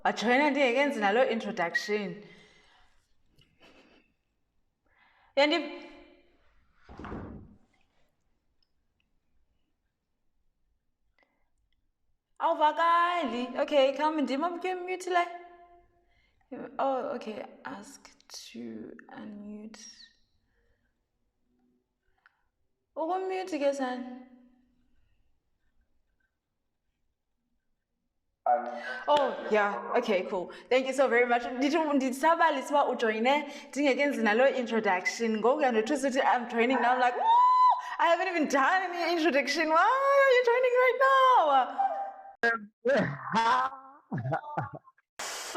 Wajoyina ndingekenzi nalo introduction. Awuvakali. Okay, come ndim mute la. Oh, okay. Ask to unmute. Ukumute ke sana. Oh, yeah. Okay, cool. Thank you so very much. Ndisabali siba ujoyine ndingekenzi nalo introduction. Ngoku uyandothusa uthi I'm joining now. I'm like, woo! I haven't even done any introduction. Why are you joining right now?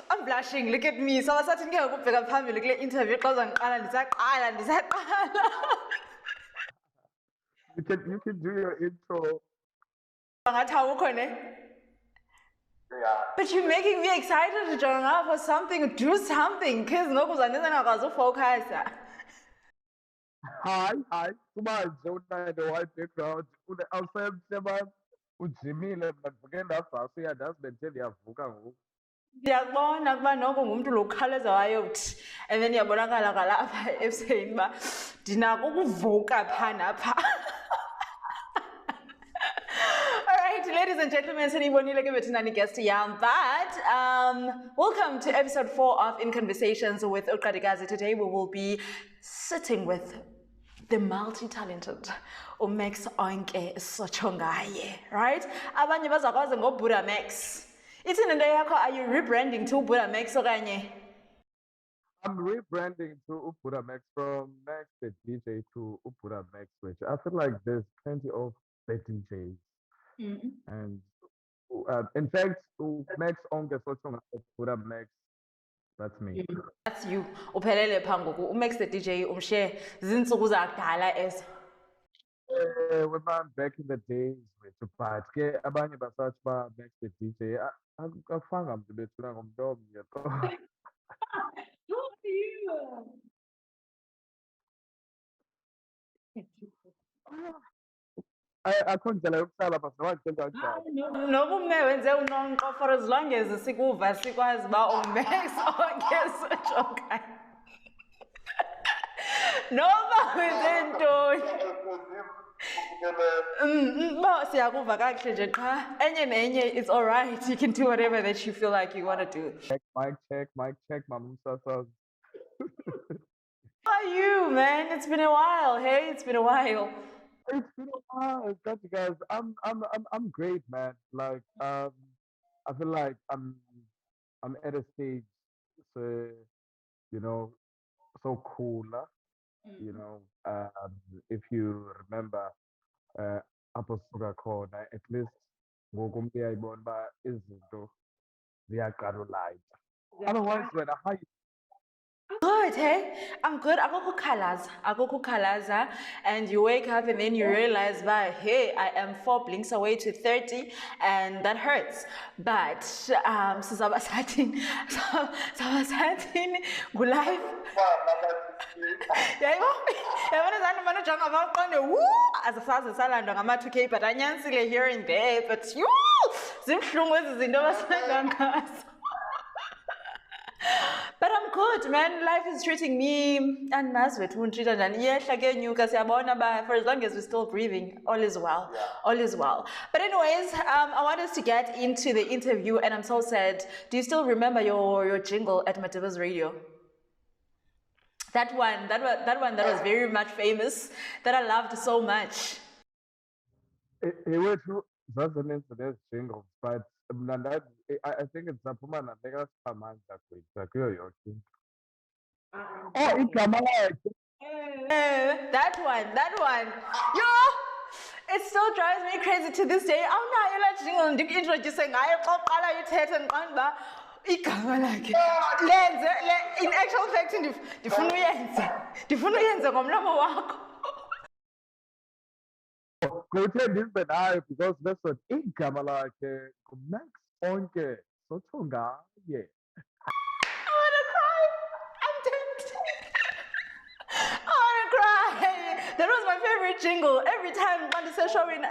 I'm blushing. Look at me. So I started to go back up look at interview because I'm You can do your intro. But you're making me excited to join up for something, do something, because no one's going focus. Hi. Come on, the white background. Outside, Jimmy, let's forget that fast. Yeah, that's been telling you. Ndiyabona kuba noko ngumuntu lo ukhaleza wayothi and then yabonakala kalapha ebuseni uba ndinako ukuvuka phaa napha. Alright, ladies and gentlemen, senibonile ke bethu nani guest yam, but welcome to episode 4 of In Conversations with Qadikazi. Today we will be sitting with the multi-talented Onke Sotshongaye, right? Abanye bazakwazi ngoBuddha Max. It's in the day, are you rebranding to Buddha Max okanye? I'm rebranding to Buddha Max from Max the DJ to Buddha Max, which I feel like there's plenty of the DJs. And in fact, Max Onke Sotshongaye Buddha Max, that's me. That's you. Uphelele phambi Max the DJ umshe zinsuku zakudala ezo. When I'm back in the days with but ke abanye basathi ba Max the DJ akufanga mntu bethuna ngomntomo yebo. Who are you? Akho ndlela yokuhlala bas nowakusenza kanjani. Noba umne wenze unonqo for as long as sikuva sikwazi uba uMax Onke Sotshongaye. Noba wenze ntoni. Siyakuva kakuhle nje qha enye nenye it's all right. You can do whatever that you feel like you want to do. Mic check, Mama Musasa. How are you, man? It's been a while. Hey, it's been a while. It's been a while, guys. I'm great, man. Like I feel like I'm at a stage, so you know, so cool. You know, if you remember, Apostle khona, at least ngoku umuntu uyayibona uba izinto ziyaqalulayo. Otherwise, when I Good, hey? I'm good. Akukho khalaza. And you wake up and then you realize, hey, I am 4 blinks away to 30, and that hurts. But sabasathini ngulife. Yabona zani manje jonga baqonde asasazi salandwa ngama-2K but anyanisile here and there, but zimhlungu ezi zinto basanda ngazo. But I'm good, man. Life is treating me and naswethu untreata njani. Iyehla ke nyuka siyabona ba for as long as we're still breathing, all is well. All is well. But anyways, I want us to get into the interview and I'm so sad. Do you still remember your jingle at Madibaz Radio? That one that was very much famous, that I loved so much. It was resonance to those jingles, but I think it's a woman and they got some man that way. Oh, it's that one. Yo, it still drives me crazy to this day. I'm not yela jingle ndikuintroduce ngayo xa uqala uyithethe ndiqonda uba igama lakhe lenze in actual fact ndifuna uyenze ngomlomo wakho. Go tell this but I because that's what igama lakhe Max Onke Sotshongaye. I wanna cry. I'm tempted. I wanna cry. That was my favorite jingle. Every time when they show in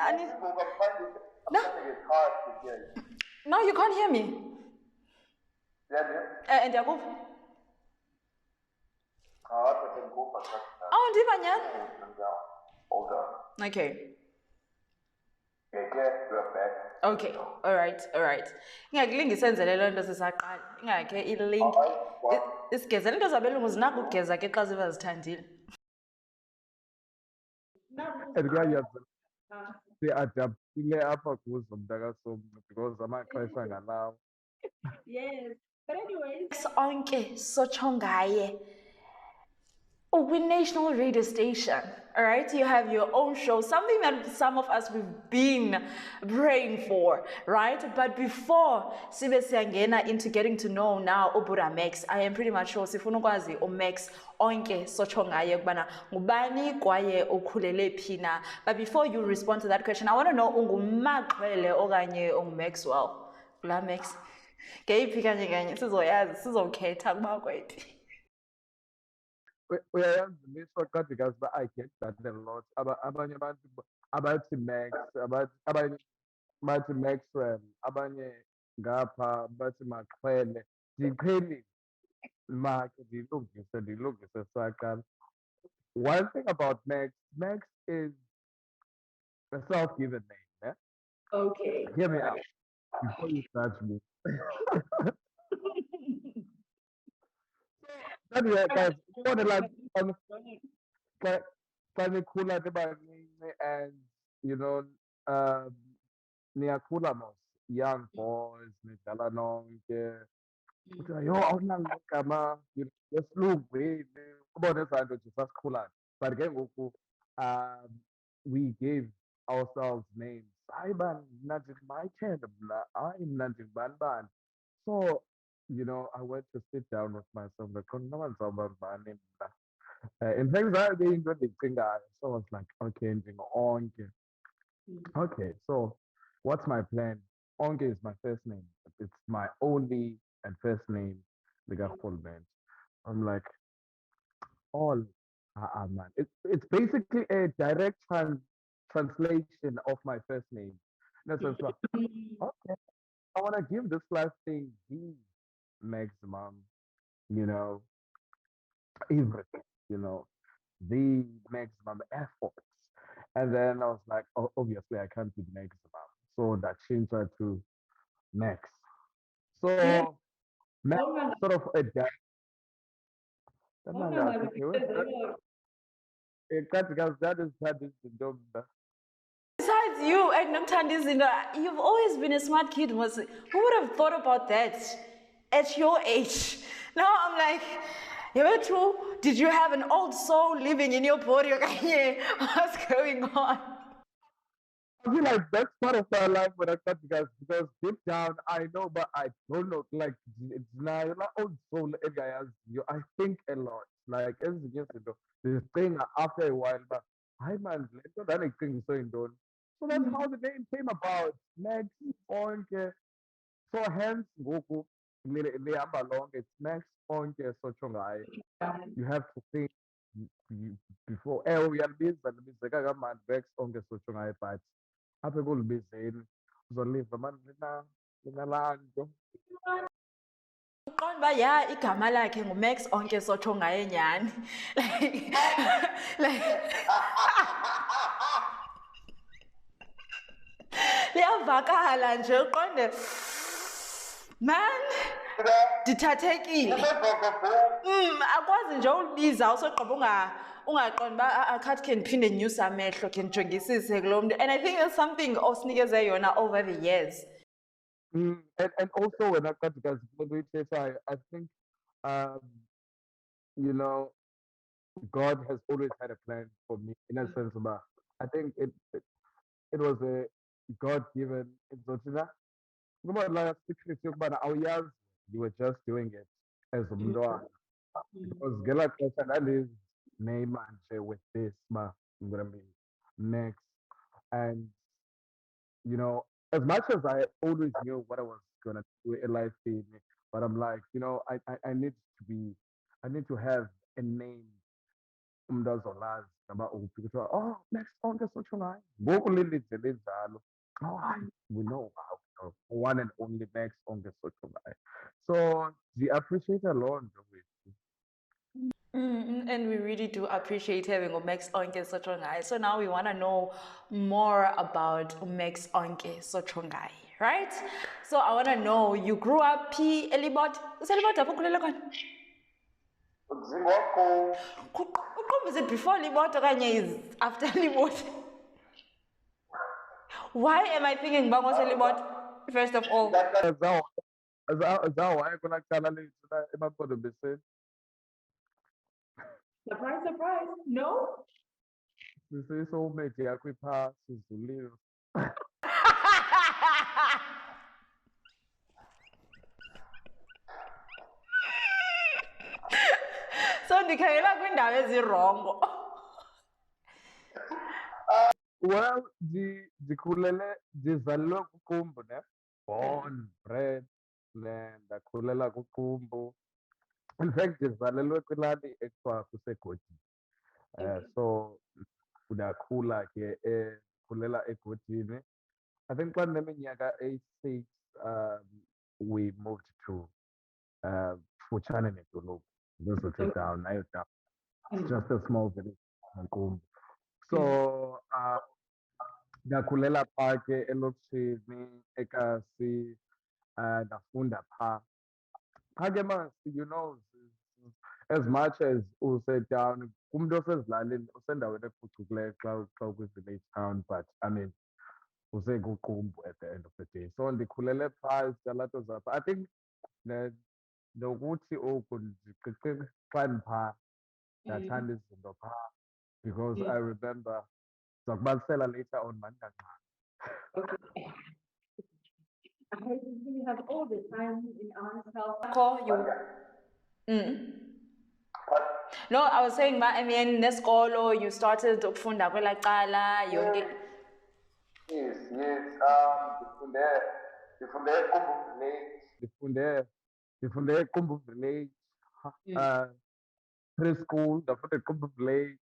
No, you can't hear me. Ndiyakuva. Oh, ndiva nyhani. Okay. Okay, all right. Ingakulingi senzele loo nto sisaqala. Ingakhe ilink. Isigezela into zabelungu zinako ukugeza ke xa ziva zithandile. And siadaptile apha kuzo mntakaSomntu because amaxesha ngalawo. Yes, but anyways. Onke Sotshongaye. With national radio station, all right? You have your own show, something that some of us we've been praying for, right? But before sibe siyangena into getting to know now Ubura Max, I am pretty much sure sifuna ukwazi Max Onke Sotshongaye ukubana ngubani kwaye ukhulele phi na. But before you respond to that question, I want to know unguMaxwele okanye unguMaxwell. Kula Max. Ngeyiphi kanye sizoyazi sizokhetha kuba kwethu. Uyayazi lisho Qadikazi uba I get that a lot. Abanye abantu abathi Max, abanye bathi Maxwell, abanye ngapha bathi Maxwele. Ndiqhelile makhe ndilungise saqala. One thing about Max is a self-given name. Okay. Hear me out before you judge me. Anyway, guys, xa nikhula nibancinci and you know niyakhula mos young boys nidlala nonke kuthiwa yho awunamagama esilungwini ubone ezaa nto nje sasikhulayo but ke ngoku we gave ourselves names hayi bani mna ndinguMichael mna hayi mna ndingubani. So I went to sit down with myself because no one's about money. In fact, that being good, so I was like, okay, Onke. Okay, so what's my plan? Onke is my first name. It's my only and first name, the full band. I'm like, all, man. It's basically a direct translation of my first name. That's what's like, okay, I want to give this last thing the maximum, everything, the maximum effort. And then I was like, oh, obviously I can't be maximum. So that changed that to max. So max sort of a that is the job. Besides you and Nomthandizinto, you've always been a smart kid. Who would have thought about that at your age? Now I'm like, True, did you have an old soul living in your body? What's going on? I feel like that's part of my life when I got because deep down I know, but I don't know. Like it's not old soul guys. I think a lot. Like as you this thing after a while, but I man, that thing so done. So that's how the name came about. Max Onke. So hence Goku long it's Max Onke Sotshongaye. You have to think before uyalibiza kaMan Max Onke Sotshongaye, but apha ekulibizeni uzoliva mani linalaa nto. Uqonda uba igama lakhe nguMax Onke Sotshongaye nyhani. Liyavakala nje uqonde man ndithathekile. Akwazi nje ulibiza usogqiba ungaqonda uba akhathi khe ndiphinde ndinyuse amehlo khe ndijongisise kulo mntu. And I think that's something osinikeze yona over the years. And also when I think God has always had a plan for me in a sense about I think it was a God-given you were just doing it as a mntwana because ngelaa xesha ndandiziname nje with this I'm gonna be next. And as much as I always knew what I was gonna do in life, but I'm like, I need to have a name. Umntazolazi ngaba uphi kuthiwa next Onke Sotshongaye ngoku lilinje linjalo. Oh, we know how one and only Max Onke Sotshongaye. So we appreciate a lot of it. And we really do appreciate having Max Onke Sotshongaye. So now we want to know more about Max Onke Sotshongaye, right? So I want to know, you grew up P. Elibot. Is it before Libot or is after Libot? Why am I thinking Bangos Elibot first of all? Zawo wayekunaqala lethu emampondombiseni. Surprise, surprise. No? Sisoulmate yakho iphaa sizuliwe. So ndikhangela kwiindawo ezirongo. Well, ndizalelwe kuQumbu, ne? Born, bred, ndakhulela kuQumbu. In fact, ndizalelwe kwilali ekuthiwa kusegodini. So ndakhula ke khulela egodini. I think xa ndineminyaka eyi-6 we moved to kufutshane nedolophu. Kuzothi down, nayo down. It's just a small village in Qumbu. So ndakhulela phaa ke elokishini eKasi, ndafunda phaa. Phaa ke mas, you know, as much as usetown, kumntu osezilalini usendaweni ephucukileyo xa ukwi-village town, but I mean usekuQumbu at the end of the day. So ndikhulele phaa izitalato zapha. I think nokuthi oku xa ndiphaa ndathanda izinto phaa, because I remember ndizakubalisela later on mani kancane. Okay. We have all the time in ourselves. Call you. No, I was saying, I mean, nesikolo, you started ukufunda kwela cala, yonke. Yes. Ndifunde eQumbu Village. Ndifunde eQumbu Village. Preschool, ndafunda eQumbu Village.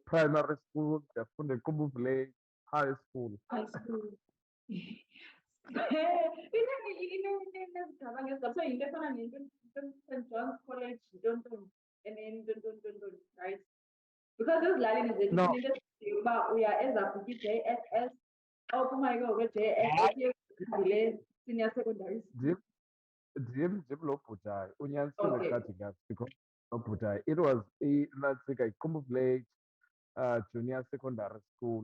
Primary school, ndafunda eQumbu Village. High school. So you definitely St. John's College, don't, and then don't, right? Because this line is No. We are as a JSS. Oh my God, JSS senior secondary. Jim Loputayi, unyanisile Qadikazi, because Loputayi. It was a Qumbu Village junior secondary school.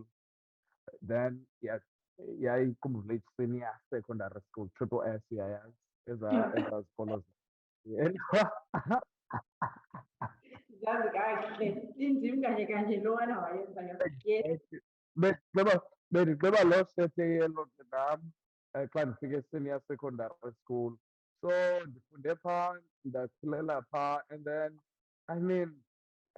Then Qumbu Village senior secondary school, triple S, as a scholars. Bendigqiba loo sete yelo nam xa ndifike senior secondary school. So ndifunde phaa, ndakhulela phaa, and then I mean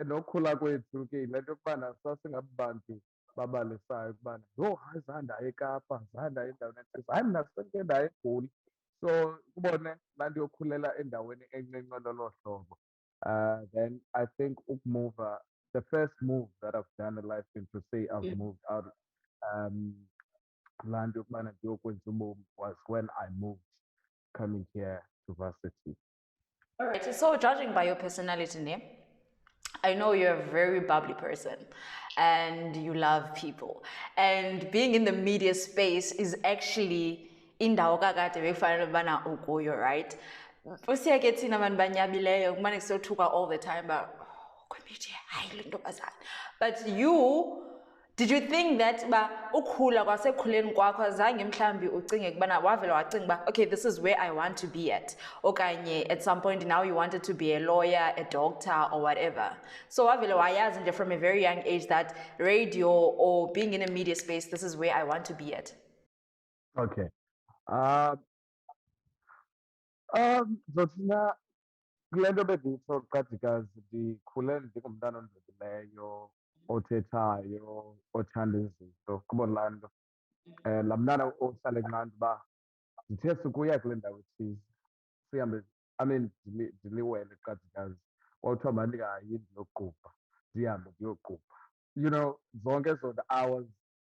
nokukhula kwethu ke yile nto yokubana sasingabantu babalisayo ukubana yho, hayi zange ndaye eKapa, zange ndaye endaweni ethile, hayi mna seke ndaye eGoli. So kubone laa nto yokhulela endaweni encinci lolo hlobo. Then I think the first move that I've done in life is to say I've moved out laa nto yokubana ndiyokwenza ubomi was when I moved coming here to varsity. All right, so judging by your personality name, I know you're a very bubbly person and you love people. And being in the media space is actually indawo kakade bekufanele ubana ukuyo, right? Usiyake thina abantu banyabileyo kumane kusothuka all the time but kwimedia hayi le ntombazana. But you, did you think that ukhula kwasekukhuleni kwakho zange mhlambi ucinge kubana wavela wacinga uba okay, this is where I want to be at, okanye at some point now you wanted to be a lawyer, a doctor or whatever? So wavela wayazi nje from a very young age that radio or being in a media space, this is where I want to be at? Okay. Zothina kule nto bendiyitsho Qadikazi, ndikhule ndingumntana ondlekileyo, othethayo, othanda izinto, kubona laa nto. Laa mntana ohlala kunqanda uba ndithe sukuya kule ndawo ethize sihambe, I mean ndiliwele Qadikazi, kwathiwa mandingayi ndiyoqubha, ndihambe ndiyoqubha. You know, zonke ezo nto I was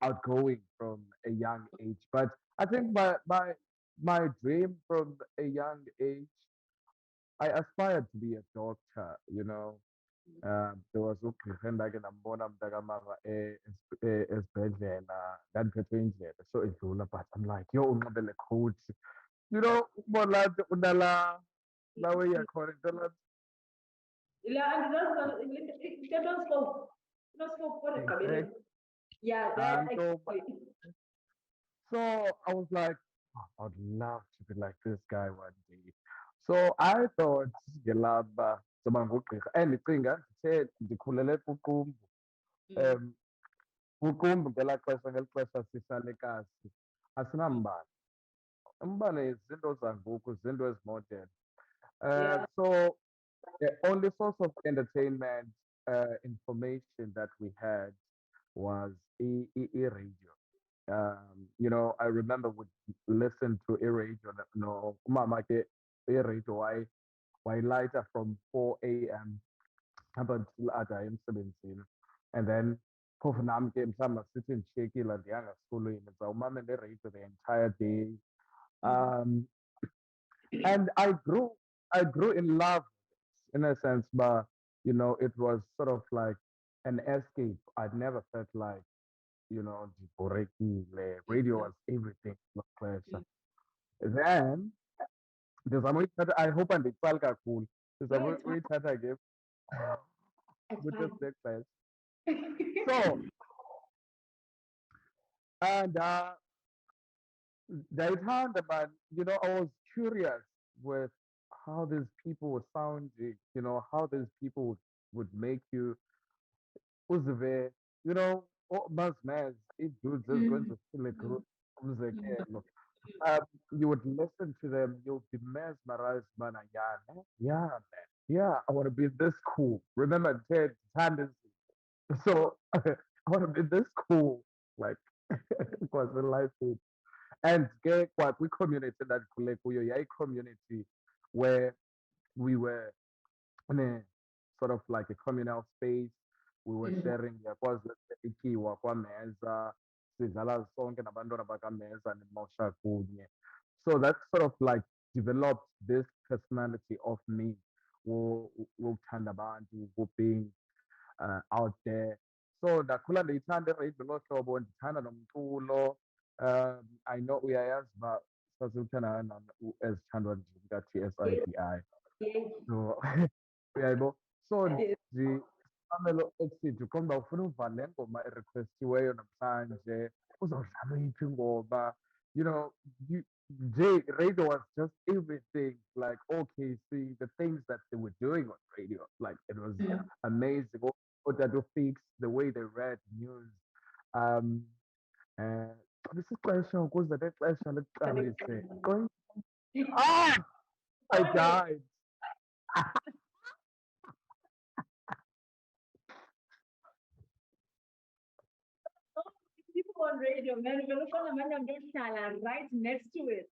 outgoing from a young age, but I think by my dream from a young age, I aspired to be a doctor, you know. There was ugqirha endake ndambona mntakamama esibhedlela ndandiphethwe indlebe so edlula, but I'm like, yo, unxibe le coat. You know, ukubona laa nto la way yakhona into laa nto. Exactly. Yeah, that And actually. so I was like, oh, I'd love to be like this guy one day. So I thought ngelapha zoba ngugqirha endicinga ndithe ndikhulele kuQumbu. Mm, UQumbu ngeli xesha sihlala eKasi asinambane. Umbane izinto zangoku, izinto ezimodern. yeah. So the only source of entertainment information that we had was radio. You know, I remember would listen to radio. No, umama ke radio why lighter from 4 a.m. up until ada emsebenzini, and then phofu nami ke mhlawumbe sithi ndishiyekile ndiyanga esikolweni ndizawumamela radio the entire day. Mhm. Um, and I grew in love in a sense, but you know, it was sort of like an escape. I'd never felt like, you know, the radio Yeah. was everything. Mm. Then ndizama uyithatha, I hope andiyitsali kakhulu, No, ndizama it's fine. uyithatha ke It's ukuthi fine. sixexesha. So and ndayithanda, but you know, I was curious with how these people would sound, you know, how these people would make you uzive, you know, mazi iidudes Mm, ezikwenza ufile mm, good. Umzekelo, mm, you would listen to them, you'll be mesmerized, man. Yeah, man. Yeah, man. Yeah, I want to be this cool. Remember, Ted Sanders. So I want to be this cool. Like, it was a life thing. And get what we community that kuyo, yeah, community where we were in a sort of like a communal space. We were mm, sharing yakwazi ikiwa kwameza, sidlala sonke nabantwana bakameza nemosha kunye. So that sort of like developed this personality of me wokuthanda abantu, being out there. So ndakhula ndiyithanda ireyidi ngolo hlobo, ndithanda nomculo. I know uyayazi uba sasiwuthanda ezithandwa nje yes, ka-TSIDI. yes, So uyayibona, so yes. Pamelo Exit uqonda uba ufuna uva le ngoma erequestiweyo namhlanje, uzawudlala eyiphi ingoma, you know, you, radio was just everything, like OKC, the things that they were doing on radio, like it was Mm. amazing. Otado Fix, the way they read news. Um, this is question ukuze le xesha liqalise. Ah, I Sorry. died. Oh, people on radio, man, we're looking at man, don't right next to it.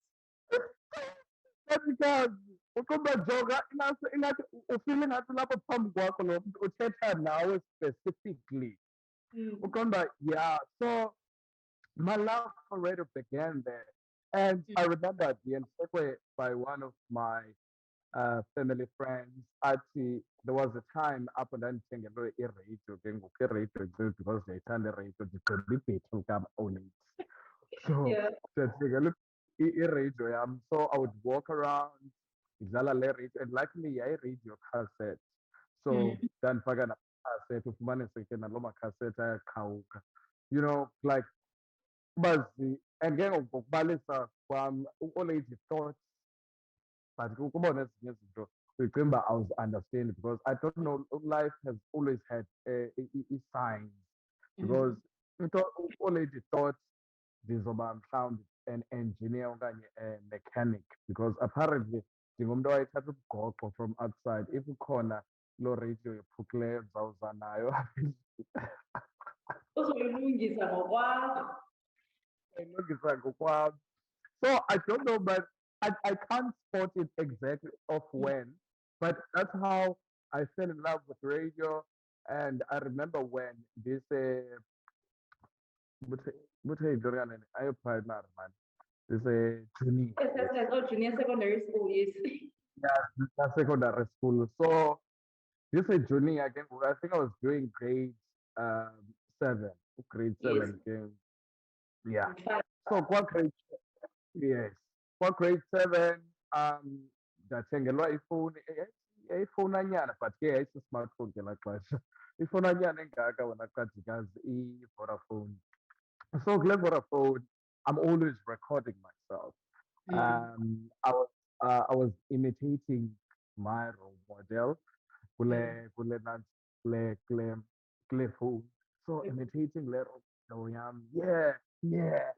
Qadikazi, ukubajoga ingathi ufile ngathi lapho phambi kwakho lo muntu uthetha nawe specifically. Mm. Uqonda, yeah. So my love for radio began there. And I remember at the end, by one of my family friends, actually, there was a time up and then ndithengelwe iradio ke ngoku iradio because ndiyayithanda iradio ndigqiba ibhetri only. So Yeah. ndiyathengelwa iradio yam. So I would walk around idlala le radio, and luckily yayi-radio cassette. So Mm. ndandifaka namacassette, ufumanise ke naloo macassette ayaqhawuka. You know, like bazi, and ke ngoku ngokubalisa kwam u-Olady thoughts, but ukubona ezinye izinto uyicinga uba I was understanding because I don't know, life has always had signs, because Mm. into u-Olady thought ndizoba mhlawumbi an engineer okanye a mechanic, because apparently ndingumntu owayethatha ubugqogqo from outside. If ukhona loo radio yophukileyo ndizawuza nayo Uzoyilungisa ngokwakho. ayilungisa ngokwam. So I don't know, but I can't spot it exactly of when, but that's how I fell in love with radio. And I remember when this, what's it, man? It's a junior. Oh, junior secondary school, yes. Yeah, that's secondary school. So this is junior again. I think I was doing grade um, seven, grade Yes. seven again. Yeah. Fine. So what grade? Yes. What grade seven? Ndathengelwa ifowuni ifowunanyana but ke yayisi-smartphone ngelaa xesha. Ifowunanyana engaka wena Qadikazi i-Vodafone. So kule Vodafone, I'm always recording myself. I was imitating my role model kule nant kule phone. So imitating le role model yam. Yeah, yeah.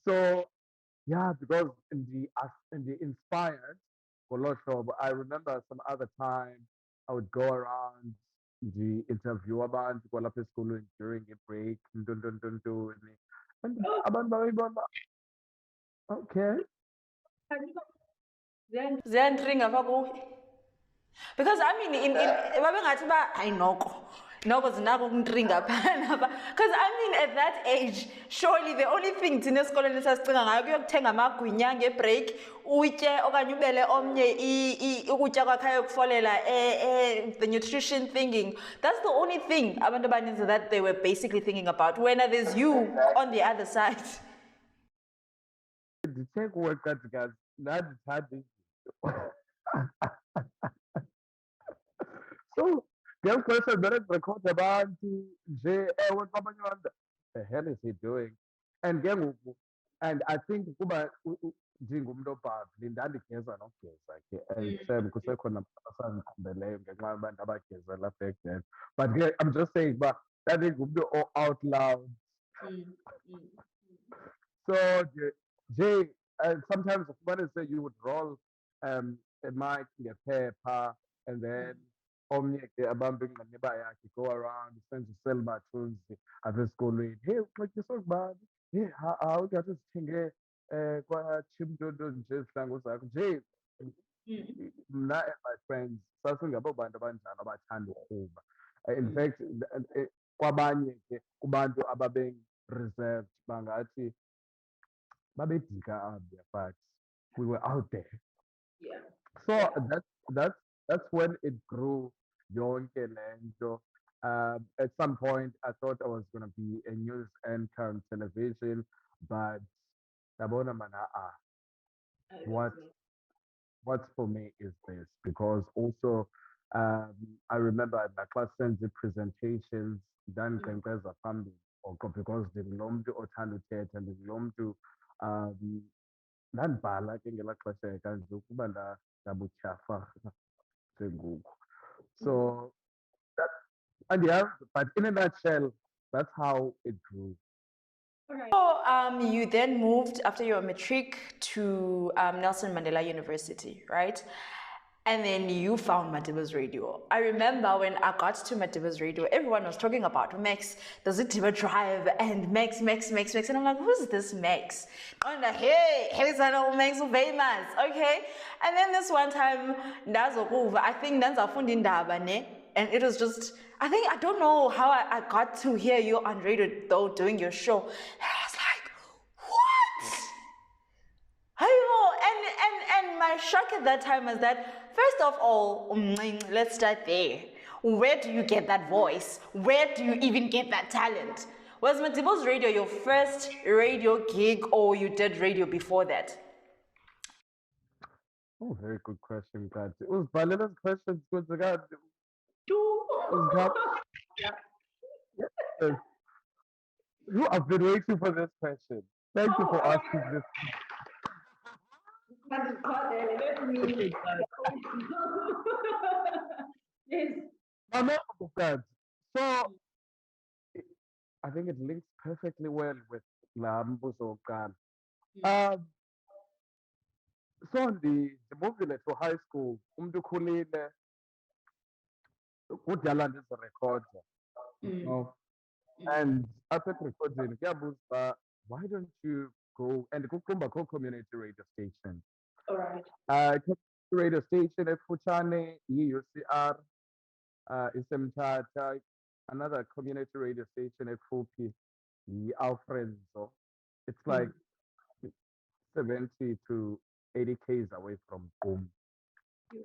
So yeah, because in the inspired ngolo hlobo, I remember some other time I would go around the interview abantu kwalapha esikolweni during a break, ntontoni. And abantu babeyibona okay. Ziyandringa apha kuwe. Because I mean, babengathi ba hayi noko zinako ukundringa phana pha. Because I mean, at that age, surely the only thing thina esikolweni esasicinga ngayo kuyokuthenga amagwinya ngebreak, utye okanye ubele omnye ukutya kwakhe ayokufolela the nutrition thinking. That's the only thing abantu abaninzi that they were basically thinking about. When there's you on the other side. Ndithe kuwe Qadikazi, ndandithanda izinto. So ngeli xesha berekhode abantu nje ewe kwabanye abantu, the hell is he doing? And ke ngoku, and I think kuba ndingumntu obhabhli ndandigeza nogeza ke and shem kusekhona abasandiqhumbeleyo ngenxa yabantu abagezela back then. But ke I'm just saying uba ndandingumntu o-out loud. So nje sometimes ufumanise you would roll a mic ngephepha and then omnye ke abambe ingqiniba yakhe go around senze uselmathunzi apha esikolweni. Hey, uxatyiswe ngubani? Hey, awuthi zithenge kwachimntondo nje izihlangu zakho nje. Mna and my friends sasingabo bantu abanjalo abathanda urhuba. In fact, kwabanye ke kubantu ababe-reserved bangathi babedika abo, but we were out there. Yeah. So that's when it grew yonke lento. At some point, I thought I was going to be a news anchor on television, but yabona man, what's for me is this, because also I remember at my class senze presentations ndandinkqenkqeza phambili oko because ndingulo mntu othanda uthetha, ndingulo mntu ndandibhala ke ngelaa xesha kanje ukuba ndabutyhafa njengoku. So that, and yeah, but in a nutshell, that's how it grew. So you then moved after your matric to Nelson Mandela University, right? And then you found Madibaz Radio. I remember when I got to Madibaz Radio, everyone was talking about Max, the Zitiba Drive, and Max. And I'm like, who's this Max? I'm like, hey, I know Max famous, okay? And then this one time, I think and it was just, I don't know how I got to hear you on radio though, doing your show. And I was like, what? And my shock at that time was that, first of all, let's start there. Where do you get that voice? Where do you even get that talent? Was Madibaz Radio your first radio gig, or you did radio before that? Oh, very good question, God. It was Balina's questions. Good to God. You have been waiting for this question. Thank you for asking this. Yes. God. So I think it links perfectly well with Lambuzo Gan. So the movie to high school, umdukulile, kudala ndiza recorder. You know? And after recording, why don't you go and Qumbu community radio station? All right. Radio station at Fuchane, UCR, Isemtata, another community radio station at Fupi, Alfredo. It's like 70 to 80 k's away from Qumbu.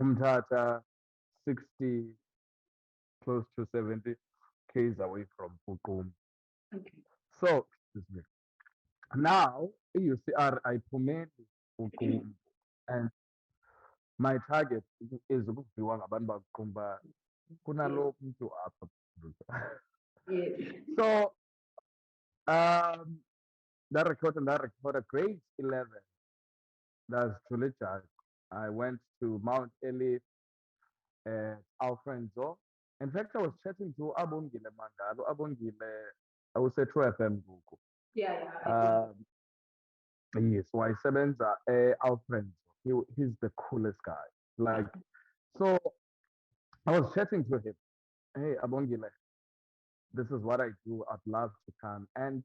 Umtata 60, close to 70 k's away from Qumbu. Okay. So, excuse me. Now, UCR ayiphumeli uQumbu, and my target is ukuviwa ngabantu bakuQumbu Yes. kunalo mntu apha. Yes. So, that recorded grade 11. That's truly Jack. I went to Mount Elif at Alfrenzo. In fact, I was chatting to Abongile Mangalo. Abongile, I would say True FM Gugu. Yeah, yeah, I Yes, wayesebenza Alfrenzo. He's the coolest guy. Like, so I was chatting to him. Hey, Abongile, this is what I do. I'd love to come. And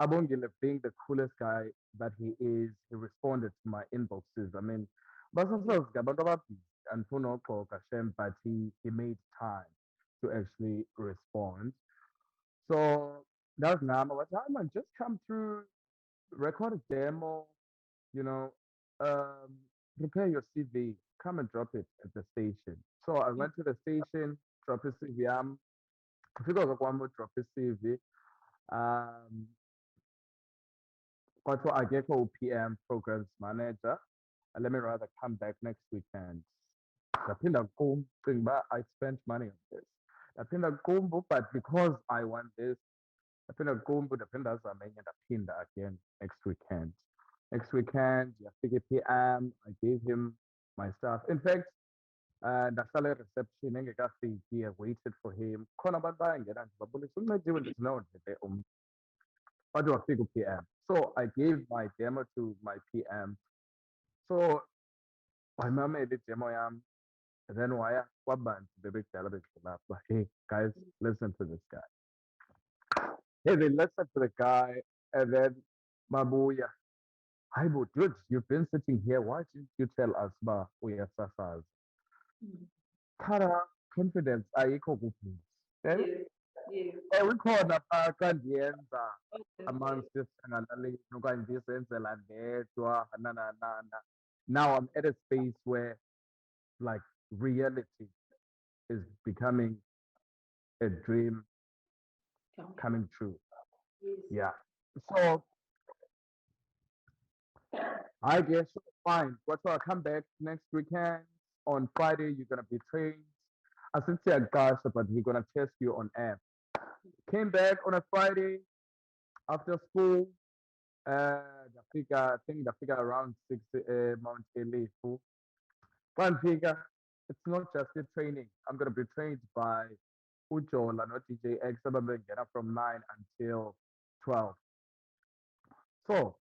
Abongile, being the coolest guy that he is, he responded to my inboxes. I mean, basasazi abantu ababhizi andifuna uxoka shem, but he made time to actually respond. So that was Nama. But man, just come through, record a demo, you know, um, prepare your CV, come and drop it at the station. So I went to the station, drop a CV. I figured one more drop a CV. Um, kwathiwa akekho u-PM programs manager. Let me rather come back next weekend. Ndaphinda kum cinga uba I spent money on this. Ndaphinda Qumbu, but because I want this, ndaphinda Qumbu, ndaphinda ndazama enye, ndaphinda again next weekend. Next weekend, ndiyafika i-PM, I gave him my stuff. In fact, ndahlala e-reception engekafiki, I waited for him. Khona abantu bayangena ndibabulisa uncediwe ndizinondlele umntu. Wathi wafika u-PM. So I gave my demo to my PM. So wayimamela i-demo yam. And then waya kwabantu bebekudala begxilapha uba, hey guys, listen to this guy. Hey, they listened to the guy, and then babuya, hi bo, dude, you've been sitting here, why didn't you tell us uba uyasasaza? Kara, confidence ayikho kubhuzi. Yes. Yes. Ewe ikhona phaa xa ndiyenza Okay. amongst isihlanganaleni okanye ndizenzela ndedwa nananana. Now I'm at a space where like reality is becoming a dream coming true. Yes. Yeah. So I guess fine. What so I come back next weekend. On Friday you're gonna be trained. I said to gosh, but we're gonna test you on air. Came back on a Friday after school. I think the figure around 6 Mount Elifu. One figure, it's not just a training. I'm gonna be trained by Ujola, not DJ X. I'm gonna get up from 9 until 12. So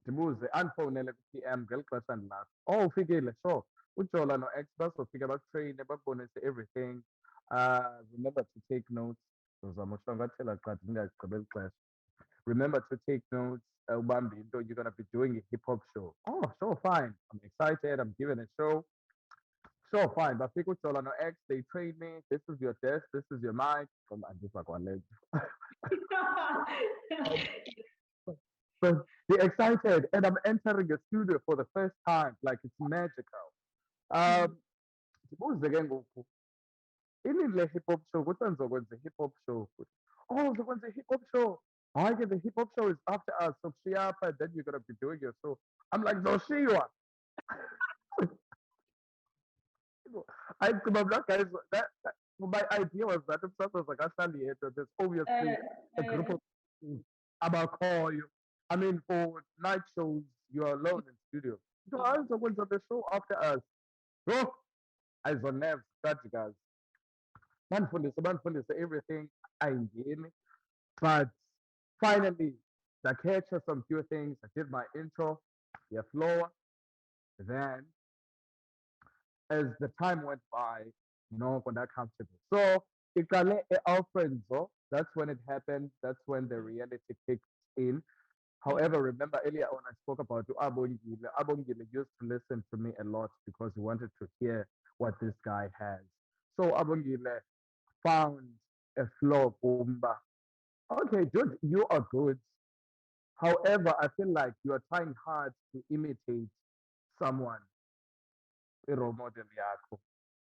ndibuze andifowunele ku-PM ngeli xesha ndilapha. Oh, ufikile, sure. Ujola no-X bazofika bakutreyine bakubonise everything. Remember to take notes. Ndizama ushwankathela qha ndingagqibeli xesha. Remember to take notes. Ubambe into, you're gonna be doing a hip hop show. Oh, sure, fine. I'm excited. I'm giving a show. Sure, fine. Bafika uJola no-X, they train me. This is your desk. This is your mic. I'm just like one leg. So they're excited, and I'm entering a studio for the first time. Like it's magical. Ndibuze ke ngoku, inini le hip hop show kuthiwa ndizokwenza i-hip hop show futhi. Oh, uzokwenza i-hip hop show. Hayi ke, the hip hop show is after us. So kushiya apha, then you're gonna be doing your show. I'm like, zoshiywa. I remember guys, that my idea was that if someone's like actually there's obviously a group of people about call you. I mean, for night shows, you're alone in studio. So I also went on the show after us. Bro, I was on nerves, Qadikazi. Man for this, everything I in. But finally, I captured some few things. I did my intro, the floor. Then as the time went by, no one that comfortable. So Ikale Alfredo, that's when it happened. That's when the reality kicked in. However, remember earlier on I spoke about Abongile. Abongile used to listen to me a lot because he wanted to hear what this guy has. So Abongile found a flow, Bumba. Okay, dude, you are good. However, I feel like you are trying hard to imitate someone, a role model yakho,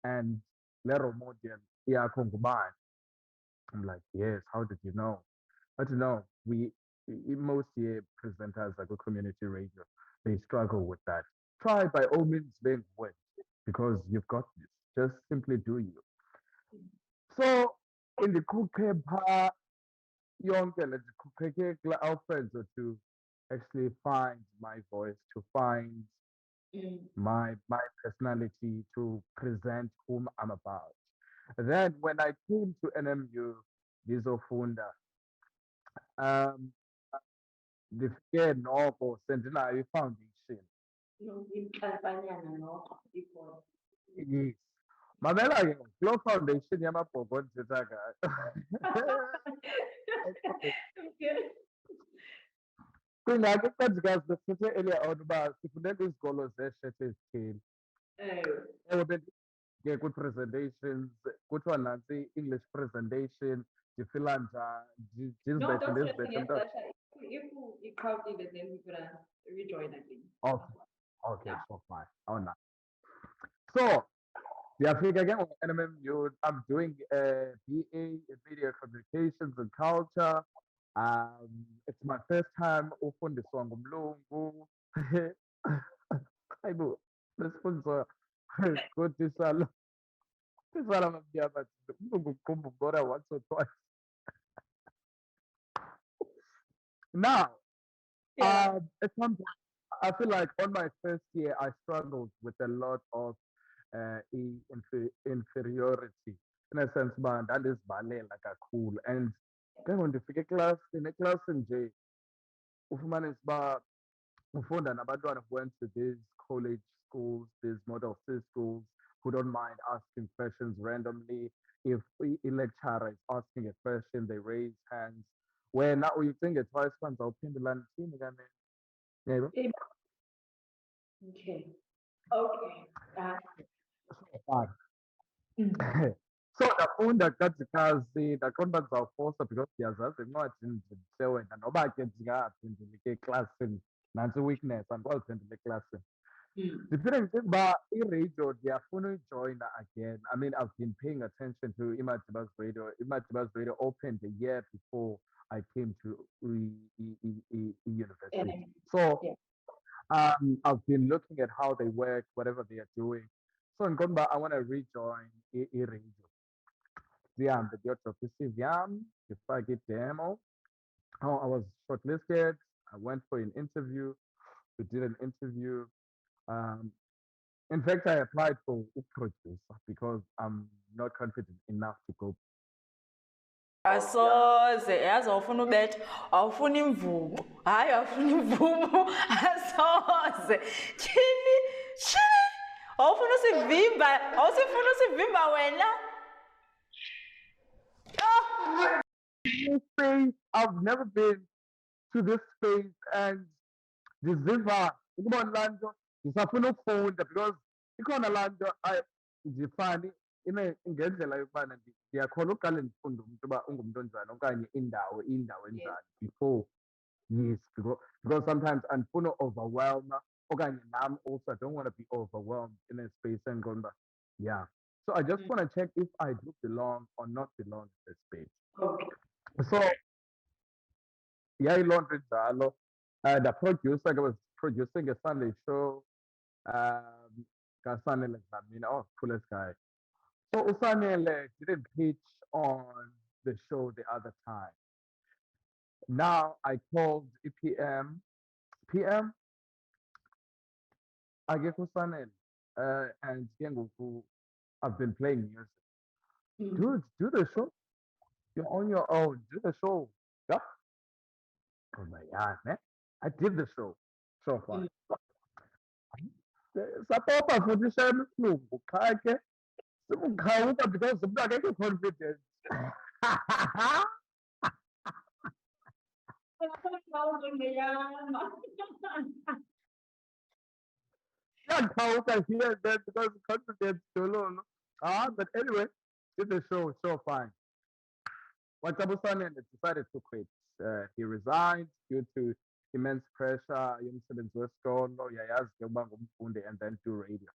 and le role model yakho ngubani. I'm like, yes, how did you know? I don't know. Most presenters like a community radio, they struggle with that. Try by all means being wet because you've got this. Just simply do you. So in the kukepa yonke le kukheke our friends or to actually find my voice, to find my personality, to present whom I'm about. Then when I came to NMU, ngizofunda, um, ndifike noko sendinayo i-foundation. Yes. Mamela ke kuloo foundation yamabhobho ndithetha ngayo. Kwingakho iqandikazi besithethe earlier on uba sifundela izikolo zeeshethe ezithile. Ewe ke kwi-presentations kuthiwa nantsi i-English presentation ndifila njani ndizibethe ndizibethe mntana. Okay, okay, so fine. Oh no. So ndiyafika ke ngoku NMMU, I'm doing a BA in Media Communications and Culture. It's my first time ufundiswa ngumlungu. Hayibo, besifundiswa ngootitshala bamnyama, umlungu Qumbu mbona once or twice. Now, at some point, I feel like on my first year, I struggled with a lot of inferiority. In a sense, man, that is like a cool. And then when you figure class, in a class in J, ufumane uba ufunda nabantwana who went to these college schools, these model C schools, who don't mind asking questions randomly. If a lecturer is asking a question, they raise hands. When now you think it's twice once, I'll pin the land. Yeah. Okay. So ndafunda Qadikazi, ndaqonda uba ndizawufosta because ndiyazazi encwadini ndithe wena noba ke ndingaphenduleki eklasini, nantsi i-weakness, andikwazi uphendula eklasini. Ndiphinde ndicinga uba iradio ndiyafuna uyijoyina again. I mean, I've been paying attention to Madibaz Radio. Madibaz Radio opened a year before I came to university. So I've been looking at how they work, whatever they are doing. So ndiqonda uba I want to rejoin iradio. Ndihambe ndiyodropha i-CV yam, ndifake i-demo. Oh, I was shortlisted. I went for an interview. We did an interview. In fact, I applied for a producer because I'm not confident enough to go. Asoze yazi awufuna ubetha awufuna imvubu hayi awufuna imvubu asoze tyhini awufuna usivimba awusifuna usivimba wena. This space, I've never been to this space, and ndiziva ukubona laa nto ndisafuna ukufunda because ikhona laa nto ndifani ngendlela yokubana ndiyakholwa uqale ndifunde umntu uba ungumntu onjani okanye indawo enjani before. Yes, because sometimes andifuna overwhelm okanye nam also I don't want to be overwhelmed in a space endiqonda uba yeah. So I just want to check if I do belong or not belong in this space. Okay. So yayiloo nto injalo. The producer was producing a Sunday show. Kasanele Dlamini, oh, coolest guy. So Usanele didn't pitch on the show the other time. Now I called EPM. PM, I get Usanele. And who I've been playing music. Dude, do the show. You're on your own. Do the show. Yep. Oh my God, man. I did the show so far. Sapapa futhi shaya isilungu qha ke sibukhawuka because umntu akekho confident. Iyaqhawuka here and there because confidence dololo. But anyway, did the show so fine. Wacabusane decided to quit. He resigned due to immense pressure yomsebenzi wesikolo uyayazi ke uba ngumfundi and then do radio.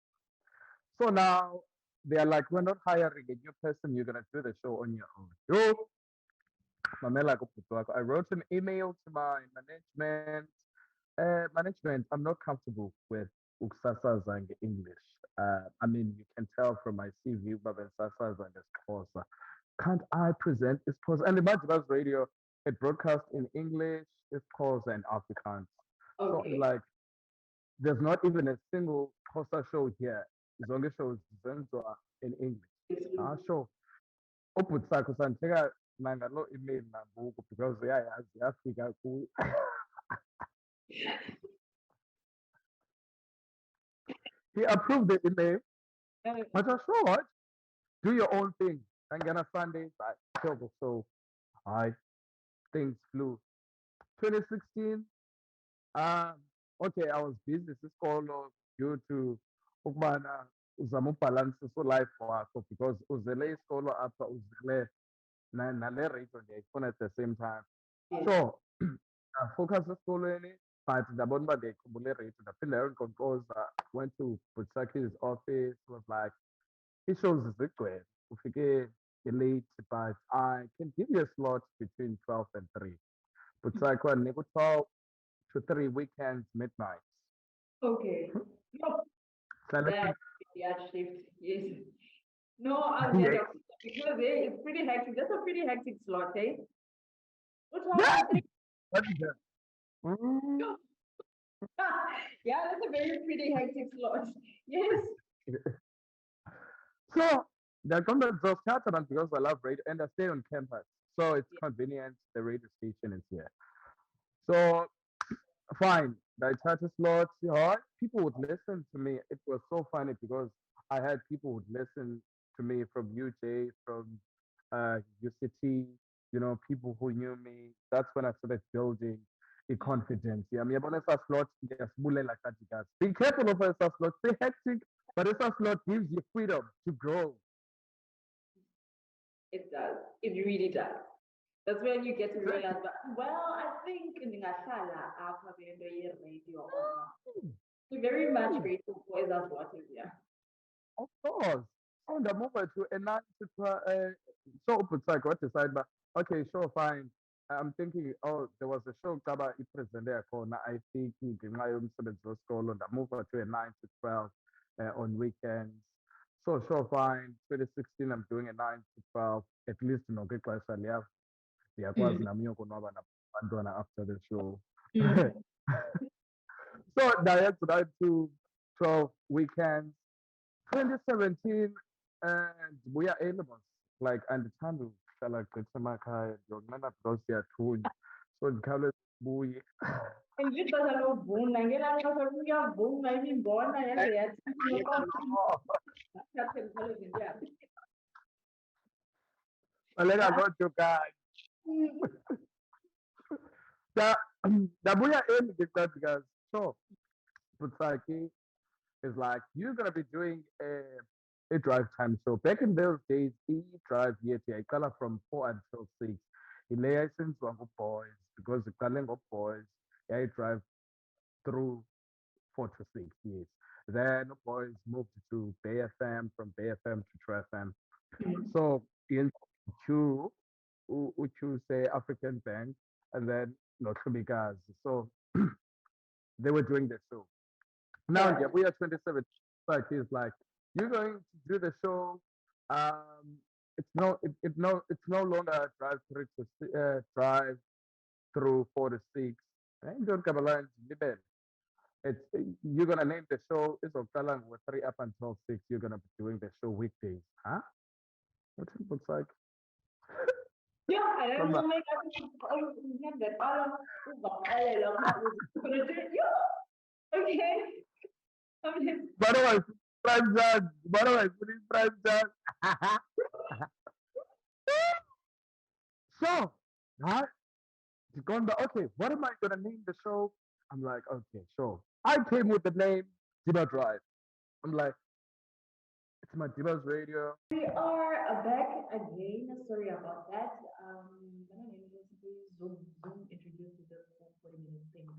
So now they're like, we're not hiring a new person, you're gonna do the show on your own. Yo, mamela kubhuti wakho. I wrote an email to my management. Management, I'm not comfortable with ukusasaza English. I mean, you can tell from my CV uba bendisasaza ngesiXhosa. Can't I present isiXhosa? And the Madibaz Radio, it broadcasts in English, isiXhosa, and Afrikaans. So Okay. like, there's not even a single Xhosa show here. Zonke shows zenziwa in English. Sure. Ubhuti sakho sanditheka nangalo email nangoku because uyayazi yafika kuyo. He approved the email. But I sure what? Do your own thing. And then on Sunday, so I things flew. 2016, okay, I was busy sisikolo due to ukubana uzama ubhalansiso life wakho because uzele isikolo apha uzele nale radio ndiyayifuna at the same time. So focus esikolweni but ndabona uba ndiyayikhumbula iradio ndaphinda yayonkqonkqoza, went to Butsaki's office, was like, ii-shows zigcwele ufike late but I can give you a slot between 12 and 3. Butsaki wandinika 12 to 3 weekends midnights. Okay. No, Hlala that shift. Yes. No, I'll get Yeah. it because it's pretty hectic. That's a pretty hectic slot, eh? What's Yeah. wrong? What is that? Mm. Yeah, that's a very pretty hectic slot. Yes. So they're going to just Catalan because I love radio and I stay on campus. So it's convenient. The radio station is here. So fine. The charter slots, people would listen to me. It was so funny because I had people would listen to me from UJ, from UCT, people who knew me. That's when I started building a confidence. Yeah, I mean, slot, yes, like Qadikazi. Be careful of a slot. Stay hectic, but a slot gives you freedom to grow. It does. It really does. That's when you get to realize, well, I think ndingahlala apha kwento ye-radio or not. We're very much grateful for that waters, yeah. Of course. So the move to a 9 to 12, so Butsaki, what decide, but okay, sure, fine. I'm thinking, there was a show Kaba present there called I think ngenxa yomsebenzi wesikolo move to a 9 to 12 on weekends. So sure, fine. 2016, I'm doing a 9 to 12. At least ngexesha ndiyakwazi nami uyokonwaba nabantwana after the show. So that's 9 to 12 weekends. 2017, ndibuya early like andithanda ukuhlala gqitha emakhaya ndiyonqena because ndiyathunywa so ndikhawuleza ndibuye. Ngixesha lovuna ngelaa xesha kuyavunwa imimbona yaze yathi baleka loo nto kanye. Ndabuya early because so Butsaki is like, you're gonna be doing a drive time show. Back in those days, drive yet I from 4 until 6. In license one boys because the calling of boys, I drive through 4 to 6 years. Then boys moved to Bay FM, from Bay FM to Tru FM. So in Q, say African Bank, and then Qadikazi. So they were doing the show. Now, yeah, we are 27. Like he's like, you're going to do the show. It's no longer drive through 4 to 6. And don't come along it's you're gonna name the show. It's Okalang with 3 up until 6. You're gonna be doing the show weekdays, huh? What it looks like? Yeah, I don't know. That okay. By the way, prime judge. By the way, putting prime judge. So, huh? It's gone back. Okay, what am I gonna name the show? I'm like, okay, sure. I came with the name Madibaz Drive. I'm like, it's Madibaz Radio. We are back again. Sorry about that. Zoom introduced the 40-minute thing.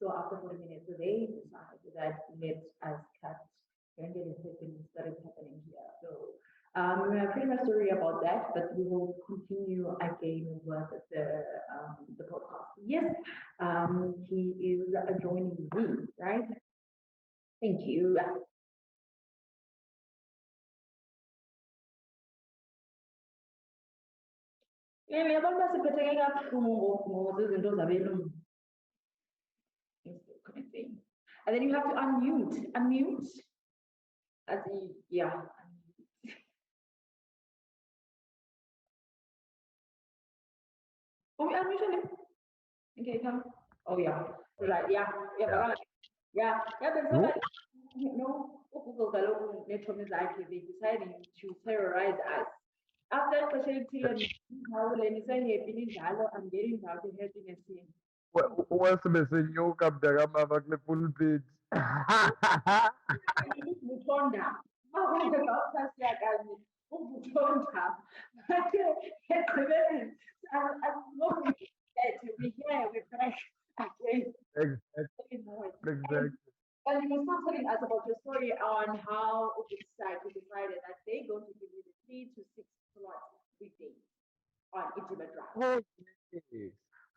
So after 40 minutes, they decided that let us cut. And then it started happening here. So pretty much sorry about that, but we will continue again with the podcast. Yes, he is joining me, right? Thank you. Yeah, abantu basiphethe kabuhlungu izinto zabelungu. Connecting. And then you have to unmute. As yeah. Oh, we unmuted him. Okay, come. Oh yeah, right. Yeah. Yeah. Then somebody, no, Google kaloku network zakhe they deciding to terrorize us. After question clear, how will you say happy njalo? I'm getting out of happiness here. Wasebesenyuka mntakamama kule pulpit. Ubuthonda. Awuze ngawuphasiya kanye. Ubuthonda. Ekugqibeleni we're here, we're back again. Exactly. And you were still telling us about your story on how Ubutsaki decided that they're going to give you the 3 to 6 slots weekdays on Ijiba Drive. Okay.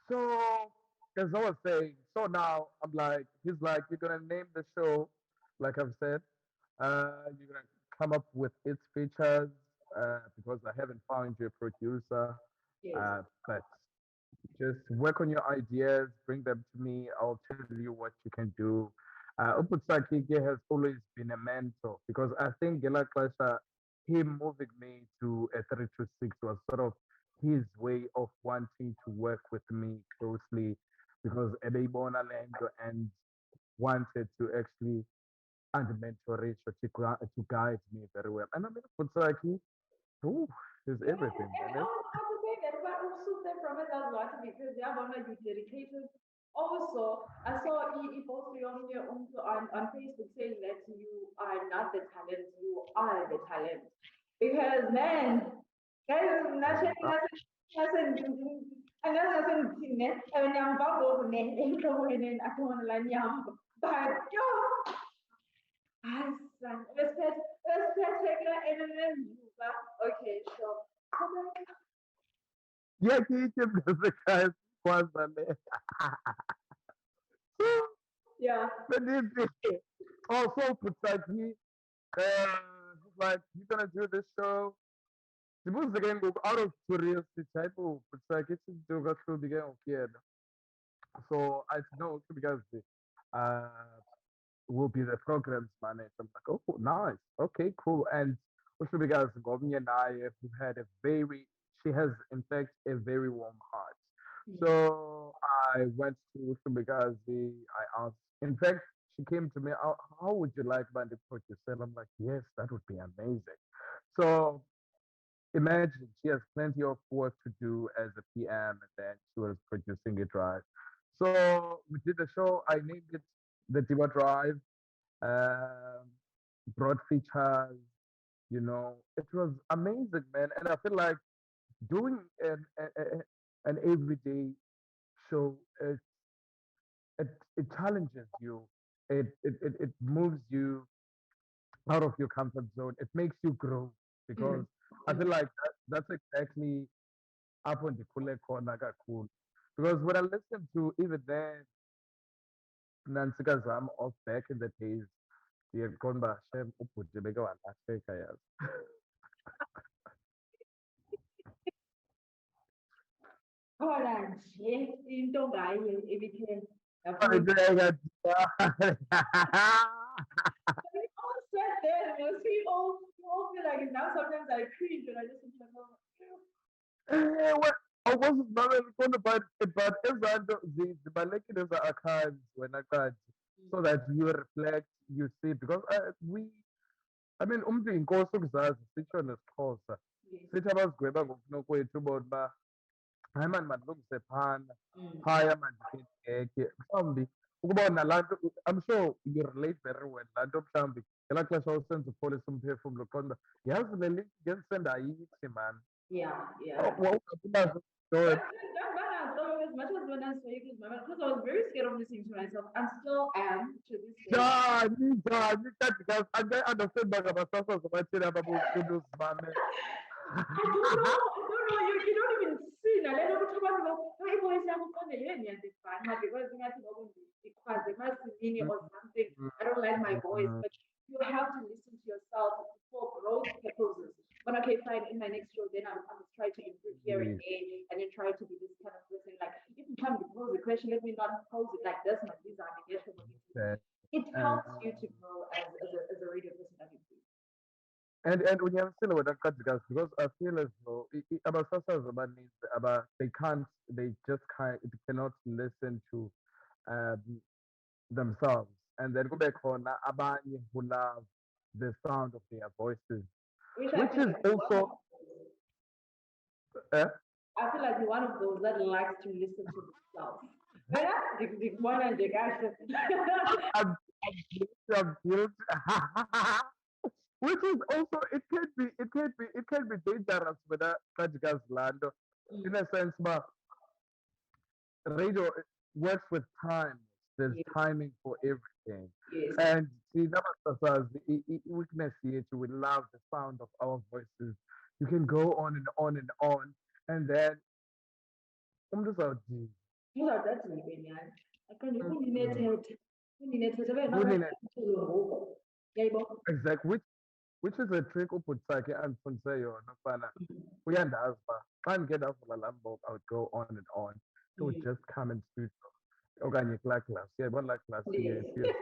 So, as I was saying, so now I'm like, he's like, you're gonna name the show, like I've said, you're gonna come up with its features, because I haven't found you a producer, Yes. but just work on your ideas, bring them to me. I'll tell you what you can do. Uputsaki has always been a mentor because I think Gela Klasha, him moving me to a 326 was sort of his way of wanting to work with me closely because Ebeibona Lendo and wanted to actually and mentor it to guide me very well. And I mean, Uputsaki, ooh, is everything. And I was saying that but also from it as well because yeah, one you dedicated. Also, I saw he posted on Facebook saying that you are not the talent, you are the talent. Because man, guys, nothing, another thing, and I'm bubble men, and I don't want to let you, but yo, respect, regular, and okay, so. Yeah, keep the guys kwanza le. Yeah. Also, Putsaki, he's like, you're gonna do this show. Sibuze ke ngoku out of curiosity type of Putsaki isinto kaHlubi ke ngoku yena. So I know because uh will be the programs manager. I'm like, oh, nice. Okay, cool. And because Gomya Naye, who had a very, she has in fact a very warm heart. So I went to Ushubigazi. I asked, in fact, she came to me, how would you like Bandi producer? I'm like, yes, that would be amazing. So imagine she has plenty of work to do as a PM and then she was producing it right. So we did the show. I named it the Diva Drive, um, broad features, it was amazing, man. And I feel like doing an everyday show, it challenges you. It moves you out of your comfort zone. It makes you grow because I feel like that's exactly up on the corner cool. Because when I listen to even then Nansika Zam of back in the days, the Konba Shem Uput Jebega and Africa, yes. Khona nje into ngayo ebithe I got we all sat there and we all feel like now sometimes I cringe when I listen to them. Well, I wasn't very fond but ezanto zibalulekile eza-archives wena kanti so that you reflect, you see, because I mean umntu yinkosi ukuzazi sitsho nesiXhosa sithi abazigweba ngokunokwethu bona uba hayi mani mandilungise phana phaya mandikhe mhlawumbi ukuba nalaa nto I'm sure you relate very well laa nto mhlawumbi ngelaa xesha usenza upholisa umphefumlo qonda yazi le link ngendisendayithi mani Yeah. wawungabunazo story much as when I was very good, because I was very scared of listening to myself, and still am to this day. Because I don't understand about I I don't know. You don't even see. Now, let me talk about my voice. I'm going to learn because it must mean or something. I don't like my voice, but you have to listen to yourself for growth purposes. But okay, fine. In my next show, then I'm try to improve here and there, and then try to be this kind of person. Like, if you come to pose a question, let me not pose it like this. My visa, it helps you to grow as a radio personality. and when you're still with Qadikazi, because I feel as though about sisters about needs about they just cannot listen to um, themselves, and then go back on abanye who love the sound of their voices, which is also uh, I feel like you're one of those that likes to listen to themselves. One and the guy. I'm guilty. Which is also it can be dangerous with that Qadikazi land in a sense, but radio works with time. There's Yes, timing for everything. yes. And see, the weakness here, we love the sound of our voices. You can go on and on and on. And then, umntu You are that man. I can you mm, united Kunina, yebo. exactly, which is a trick uPutsaki and Funseyo, Nafana. Uyandazi uba xa ndike ndavula laa mboka, I would go on and on. It would just come in studio. Okanye kulaa class. Uyayibona laa class Yes. siye studio.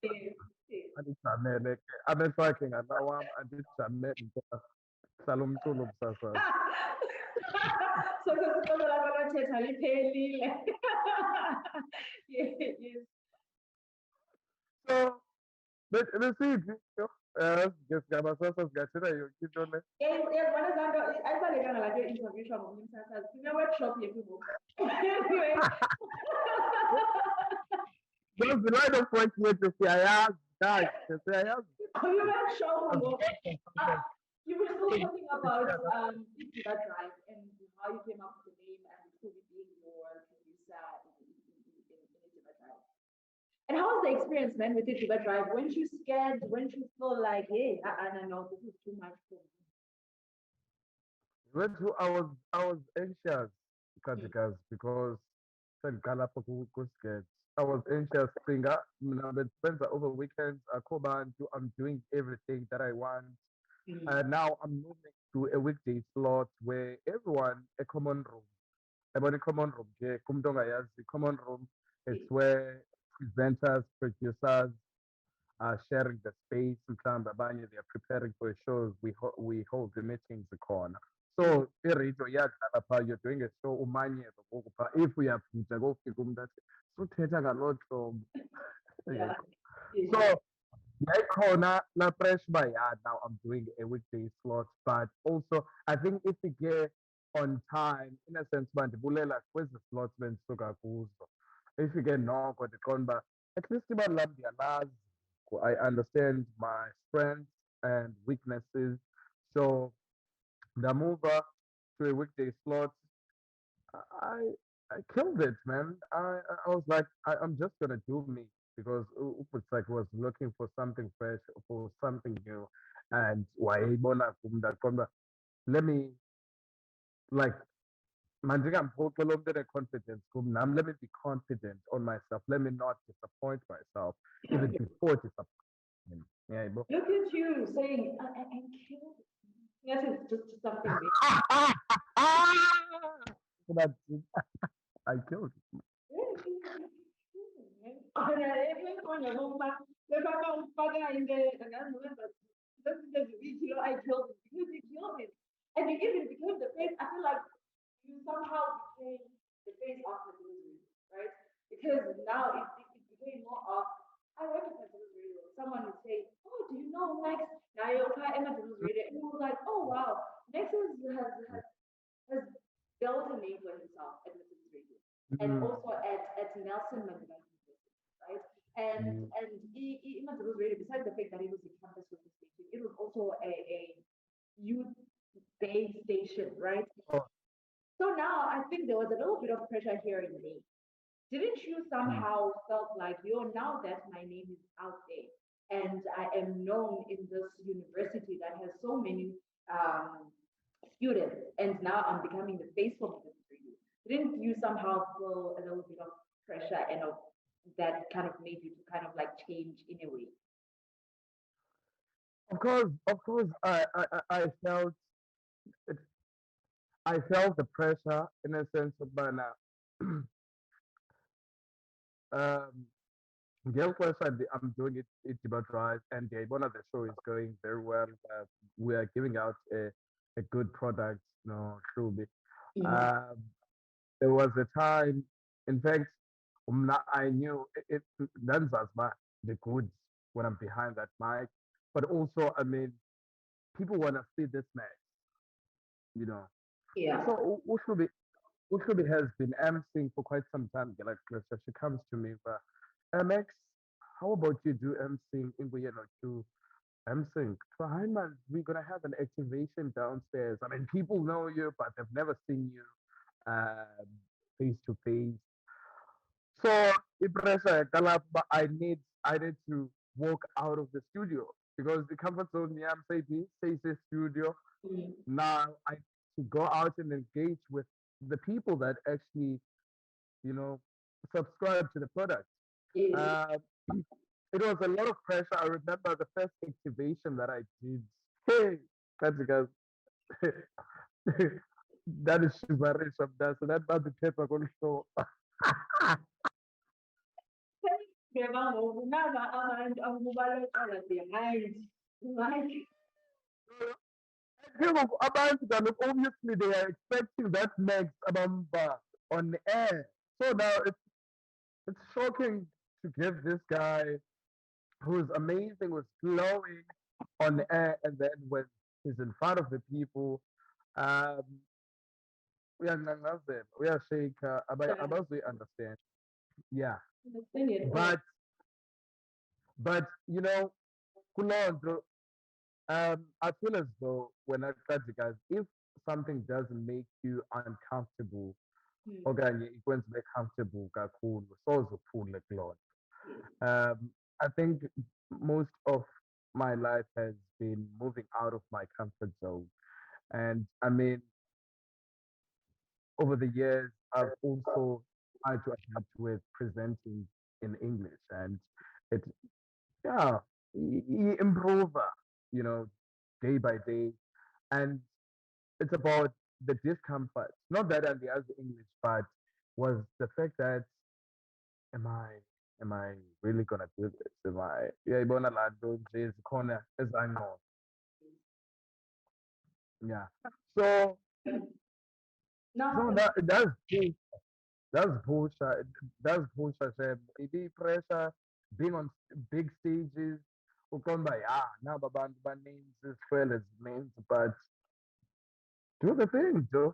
Yes. Yes. Andijamele ke abesakhe nganawam andijamele hlala umculo ubusasazi. So kusicelo lakho lothetha liphelile. Yes. So besiphi ngesigaba singathetha yonke into le. Yabona zanto ayibalekanga laa nto interviewshwa ngomnye umsasazi sine-workshop yethu ngoku. Anyway. Because the line of work yethu siyayazi guys, siyayazi. Workshop ngoku. You were still talking about Idiba Drive and how you came up with the name and who being your producer in Idiba Drive. And how was the experience, man, with Idiba Drive? Weren't you scared? Weren't you feel like, hey, no, this is too much for me? I was anxious because sendiqala apha kusketch. I was anxious cinga mna bendisebenza over weekends akho bantu. I'm doing everything that I want. Now I'm moving to a weekday slot where everyone a common room. About a common room, ke kumntu ongayazi, common room. It's where presenters, producers are sharing the space. Mhlawumbi abanye they are preparing for shows. We hold the meetings khona. So i-radio iyadlala phaa, you're doing a show umanyelo ngoku phaa. If uyabhuda kofika umntu athi suthetha ngaloo hlobo. Yeah. So yayikhona laa pressure uba yeah, now I'm doing a weekday slot, but also I think if we get on time, in a sense uba ndibulela kwezi slots bendisuka kuzo. If we get noko ndiqonda uba at least ibali lam ndiyalazi. I understand my strengths and weaknesses. So the mover to a weekday slot, I I killed it, man. I was like, I'm just gonna do me because Uputzak was looking for something fresh, for something new, and why let me like confidence. Let me be confident on myself. Let me not disappoint myself, even before disappointment. Yeah, Look at you saying, I killed. Yes, it's just something big. That's it. I killed it. I killed him because he killed him. And you even became the face. I feel like you somehow became the face of the delivery, right? Because now it became more of, I work at Madibaz Radio. Someone would say, oh, do you know Max? Now you're at Madibaz Radio. And you were like, oh, wow. Max has built a name for himself at Madibaz Radio. And also at Nelson Mandela University, right? And Madibaz Radio, besides the fact that it was a campus radio station, it was also a youth based station, right? Oh. So now I think there was a little bit of pressure here in me. Didn't you Mm. somehow felt like, yo, now that my name is out there and I am known in this university that has so many um, students, and now I'm becoming the face of the industry, didn't you somehow feel a little bit of pressure and of that kind of made you to kind of like change in a way? Of course, I felt it. I felt the pressure in a sense of now. um, Girl question, I'm doing it about right, and one of the show is going very well. We are giving out a good product, truly. Yeah. Um, there was a time, in fact, I knew that's as much the goods when I'm behind that mic, but also, I mean, people want to see this man, you know. Yeah. So Ushubi has been emceeing for quite some time. Like, she comes to me, but MX, how about you do emceeing in to emceeing? So, hi man, we're gonna have an activation downstairs. I mean, people know you, but they've never seen you face to face. So, Ipresa, Kalapa, I need to walk out of the studio because the comfort zone, yeah, I'm saying, says the studio. Mm. Now I need to go out and engage with the people that actually, you know, subscribe to the product. Yes. Uh, it was a lot of pressure. I remember the first activation that I did. Hey, that's because that is Shibari Shabda. So that was the paper going to show. Ngiyabanga ngokunaba abantu akubalekela behind like People, obviously, they are expecting that next Abamba on air. So now it's shocking to give this guy who's amazing, was flowing on air, and then when he's in front of the people, um, we are shake, about we understand. Yeah, understand it all. but but Kulondro, I feel as though when I cut you guys, if something doesn't make you uncomfortable, Mm. okanye ikwenza ube comfortable kakhulu, soze uphule kuloo nto. Yes. I think most of my life has been moving out of my comfort zone. And I mean, over the years, I've also tried to adapt with presenting in English. And it, yeah, improve, you know, day by day. And it's about the discomfort. Not that I the English, but was the fact that am I am I really gonna do this? Am I uyayibona laa nto nje zikhona ezangqondo. Yeah. So Now, so that's bullshit. That's bullshit. Maybe pressure, being on big stages, uqonda yeah, naba bantu baninzi sifele means, but do the thing, Joe.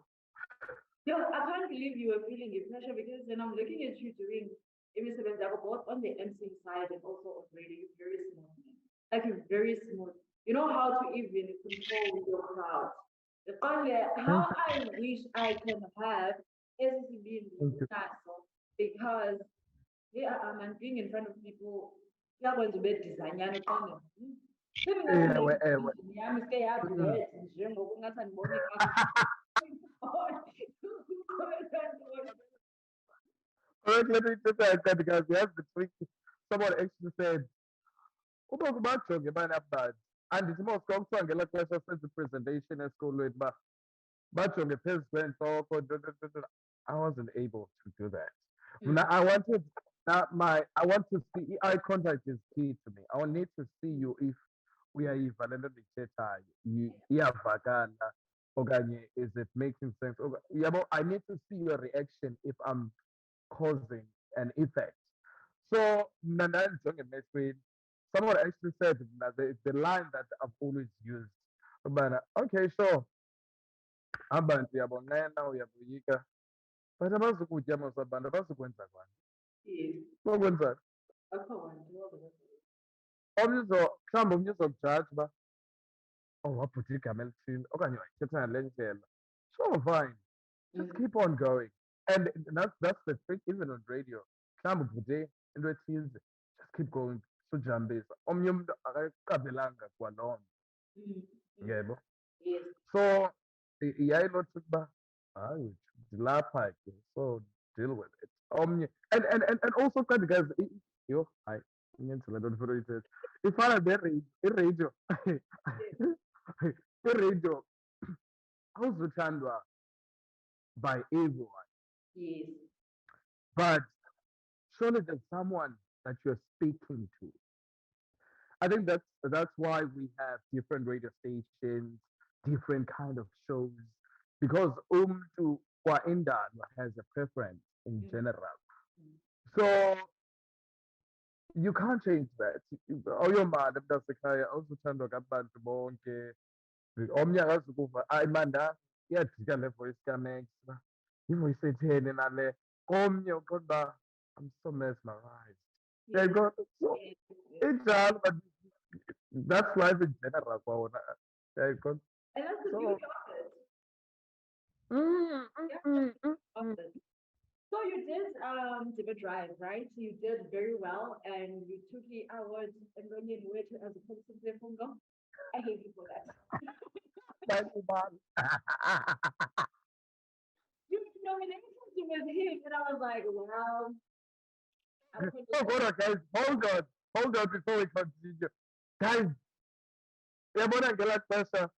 yo, I can't believe you were feeling the pressure because when I'm looking at you doing Emisabel Zago both on the MC side and also on radio, you're very smooth, man. Like you're very smooth. You know how to even control your crowd. The only Thank how you. I wish I can have is to be in Thank you. Naso because yeah, I'm being in front of people. Yeah, going to be design. Ewe, ewe. Yami sike Mm. yablet njengokungathi andiboni Alright, let me just add that because we have the trick. Someone actually said, uba kubajonge bana bantu andithi mos kwakuthiwa ngela xesha senza i-presentation esikolweni uba bajonge phezu kweentloko I wasn't able to do that. Mna I wanted that I want to see eye contact is key to me. I will need to see you if uyayiva le nto ndiyithethayo iyavakala okanye is it making sense. Yabo, I need to see your reaction if I'm causing an effect. So mna ndandijonge emehlweni. Someone actually said that the line that I've always used. But okay, sure. Abantu uyabonqena uyaboyika but abazukutya mos abantu abazukwenza kwanto Yes. bokwenzani Akho kwanto mhlawumbi omnye uzokujaja uba oh wabhutha igama elithile okanye wayithetha ngale ndlela sure fine just keep on going. And that's the trick, even on radio. Mhlawumbe uvude into ethize, just keep going. Sujambisa. Omnye umuntu akayiqabelanga kwaloo nto. Mm. Yebo. Yes. So yayilothu ukuba hayi ndilapha ke, so deal with it. Omnye and also guys, yo hayi ingenzela nto ndifuna uyithetha. Ifana iradio. Iradio awuzuthandwa by everyone. Yes. But surely there's someone that you're speaking to. I think that's why we have different radio stations, different kind of shows, because to indaba has a preference in general. So you can't change that. Oyo mali mntasekhaya awuzuthandwa ngabantu bonke. Omnye akazukuva ayi manda iyajika le voice kaMax. Ivoice etheni nale. Komnye uqonda I'm so mesmerized. Yeah, God, so injalo, but that's life in general kwawona. Yeah, God. And that's the beauty of it. Of it. So you did Diva Drive, right? You did very well, and you took the award and when you went as a person there from go. I hate you for that. Thank you, man. You nominated you with him, and I was like, wow. Oh, hold on, guys. Hold on before we continue. Guys, yabona ngelaa xesha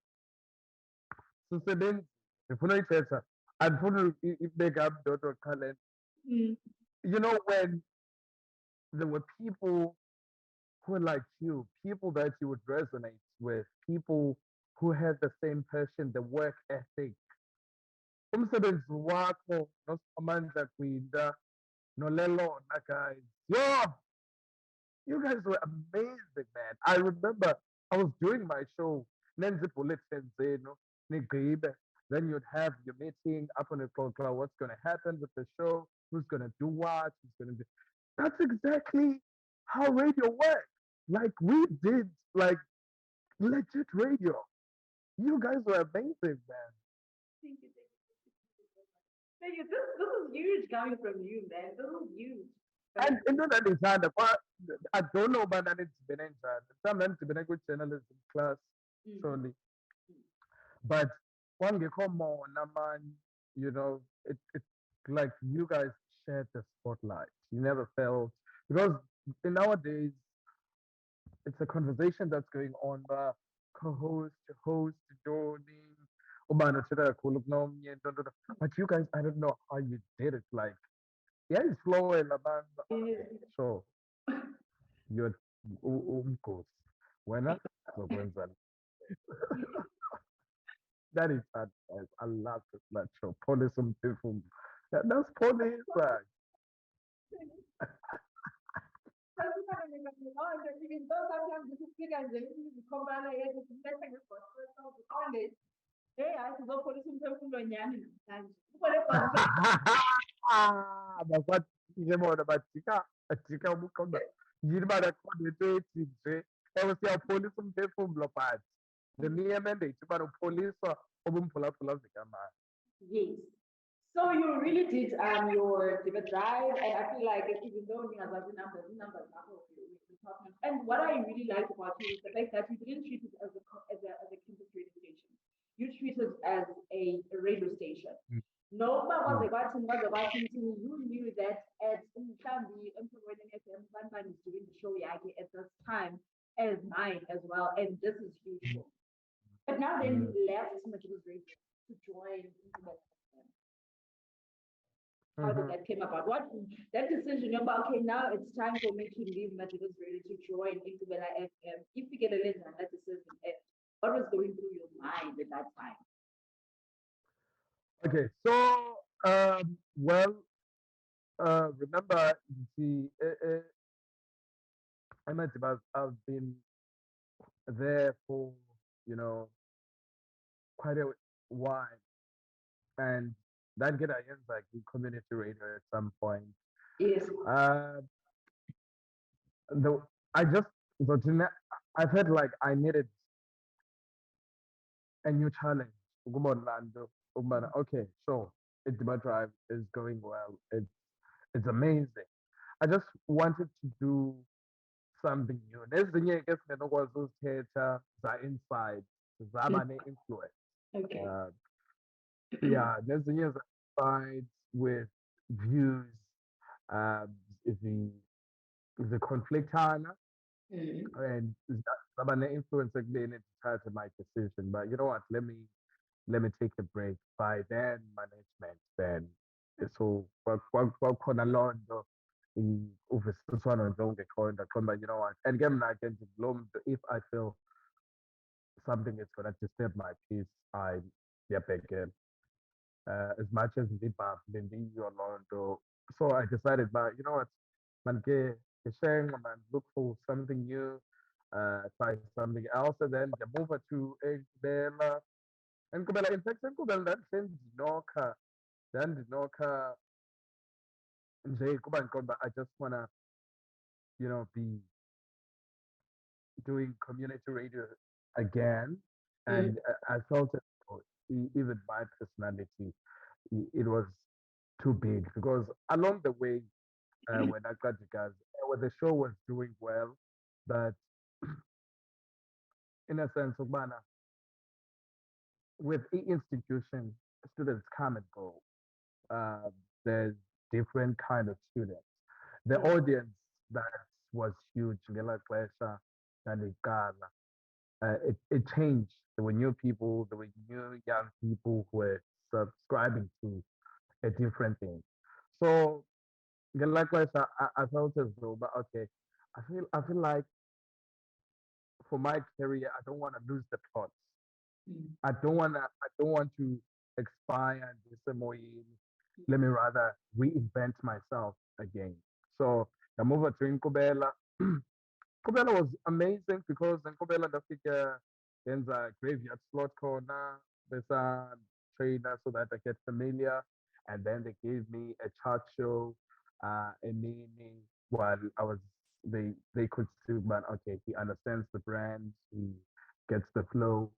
sisebenzi ndifuna uyithetha andifuna ibeka mntu talent. You know, when there were people who were like you, people that you would resonate with, people who had the same passion, the work ethic. Umsebenzi wakho noSamandla Gwinda noLelona, guys. Yo, you guys were amazing, man. I remember I was doing my show, nenze bulletin zenu, nigqibe. Then you'd have your meeting up on the clock, what's going to happen with the show, who's going to do what, who's going to do. That's exactly how radio works. Like we did, like legit radio. You guys were amazing, man. Thank you. Thank you. This is huge coming from you, man. This is huge. And into ndandithanda I don't know uba ndandidibene njani. Mhlawumbi ndandidibene kwi-journalism class, surely. But kwangekho mona, man, you know, it's like you guys shared the spotlight. You never felt, because in nowadays it's a conversation that's going on, co-host, host, doning, ubani uthetha kakhulu kunomnye, but you guys, I don't know how you did it. Like, yeah, it's flowing, man. So you're umkhosi wena zokwenza. That is hard, guys. I love that show. Police umphefumlo. That's police, like. Even though sometimes this is big and the company is messing with on it. Hey, I should go for some people on Yan and Bakwathi ke bona bajika ubuqonda yini banakhona into ethi nje ewe siyapholisa umphefumlo but the mere mandate uba upholiswa obumphulaphula zikamani. Yes. So you really did your Diva Drive, and I feel like even though you have the numbers and what I really like about you is the fact that you didn't treat it as a campus radio station. You treat it as a radio station. No, but was watching, you knew that at Umhlambi, FM, Banban is doing the show Yaki at this time as mine as well, and this is huge. But now then you left Madibaz Radio to join Internet FM. How did that came about? What that decision about? Okay, now it's time for me to leave Madibaz Radio to join Internet FM. If you get a listen on that decision, what was going through your mind at that time? Okay, so well, remember, you see, I've been there for, you know, quite a while, and that get against like community radio at some point. Yes. I felt like I needed a new challenge. Okay, so Deba Drive is going well. It's amazing. I just wanted to do something new. Nezinye ke singenokwazi uzithetha za-inside, zaba ne-influence. Okay. Yeah, nezinye za-inside with views, um, the conflictana, and zaba ne-influence ekubeni ndithathe my decision. But you know what? Let me take a break. By then, management, then so kwakhona loo nto uvisiswano nje ungekhoyo ndaqonda uba you know what, and ke mna ke ndinguloo mntu if I feel something is gonna disturb my peace, I ndiyabhekela. As much as ndibhabhile ndiyiyo loo nto. So I decided uba you know what, mandike ndishenxe man, look for something new, try something else, and then move to enkqubela. Enkqubela, in fact, enkqubela ndandinokha nje kuba ndiqonda uba I just wanna, be doing community radio again, and I felt it, even my personality, it was too big because along the way, when I got to guys, when the show was doing well, but in a sense, Obana, with each institution, students come and go. Uh, there's different kind of students. The audience that was huge, Ngela Klesha, and Igala. It changed. There were new people, there were new young people who were subscribing to a different thing. So, likewise, I felt as though, but okay, I feel like for my career, I don't want to lose the plots. I don't want to expire this MOE. Let me rather reinvent myself again. So I moved to Nkubela. Nkubela was amazing because in Nkubela ndafika a graveyard slot corner. There's a trainer so that I get familiar. And then they gave me a chart show, a mini while I was they could see, man, okay, he understands the brand, he gets the flow.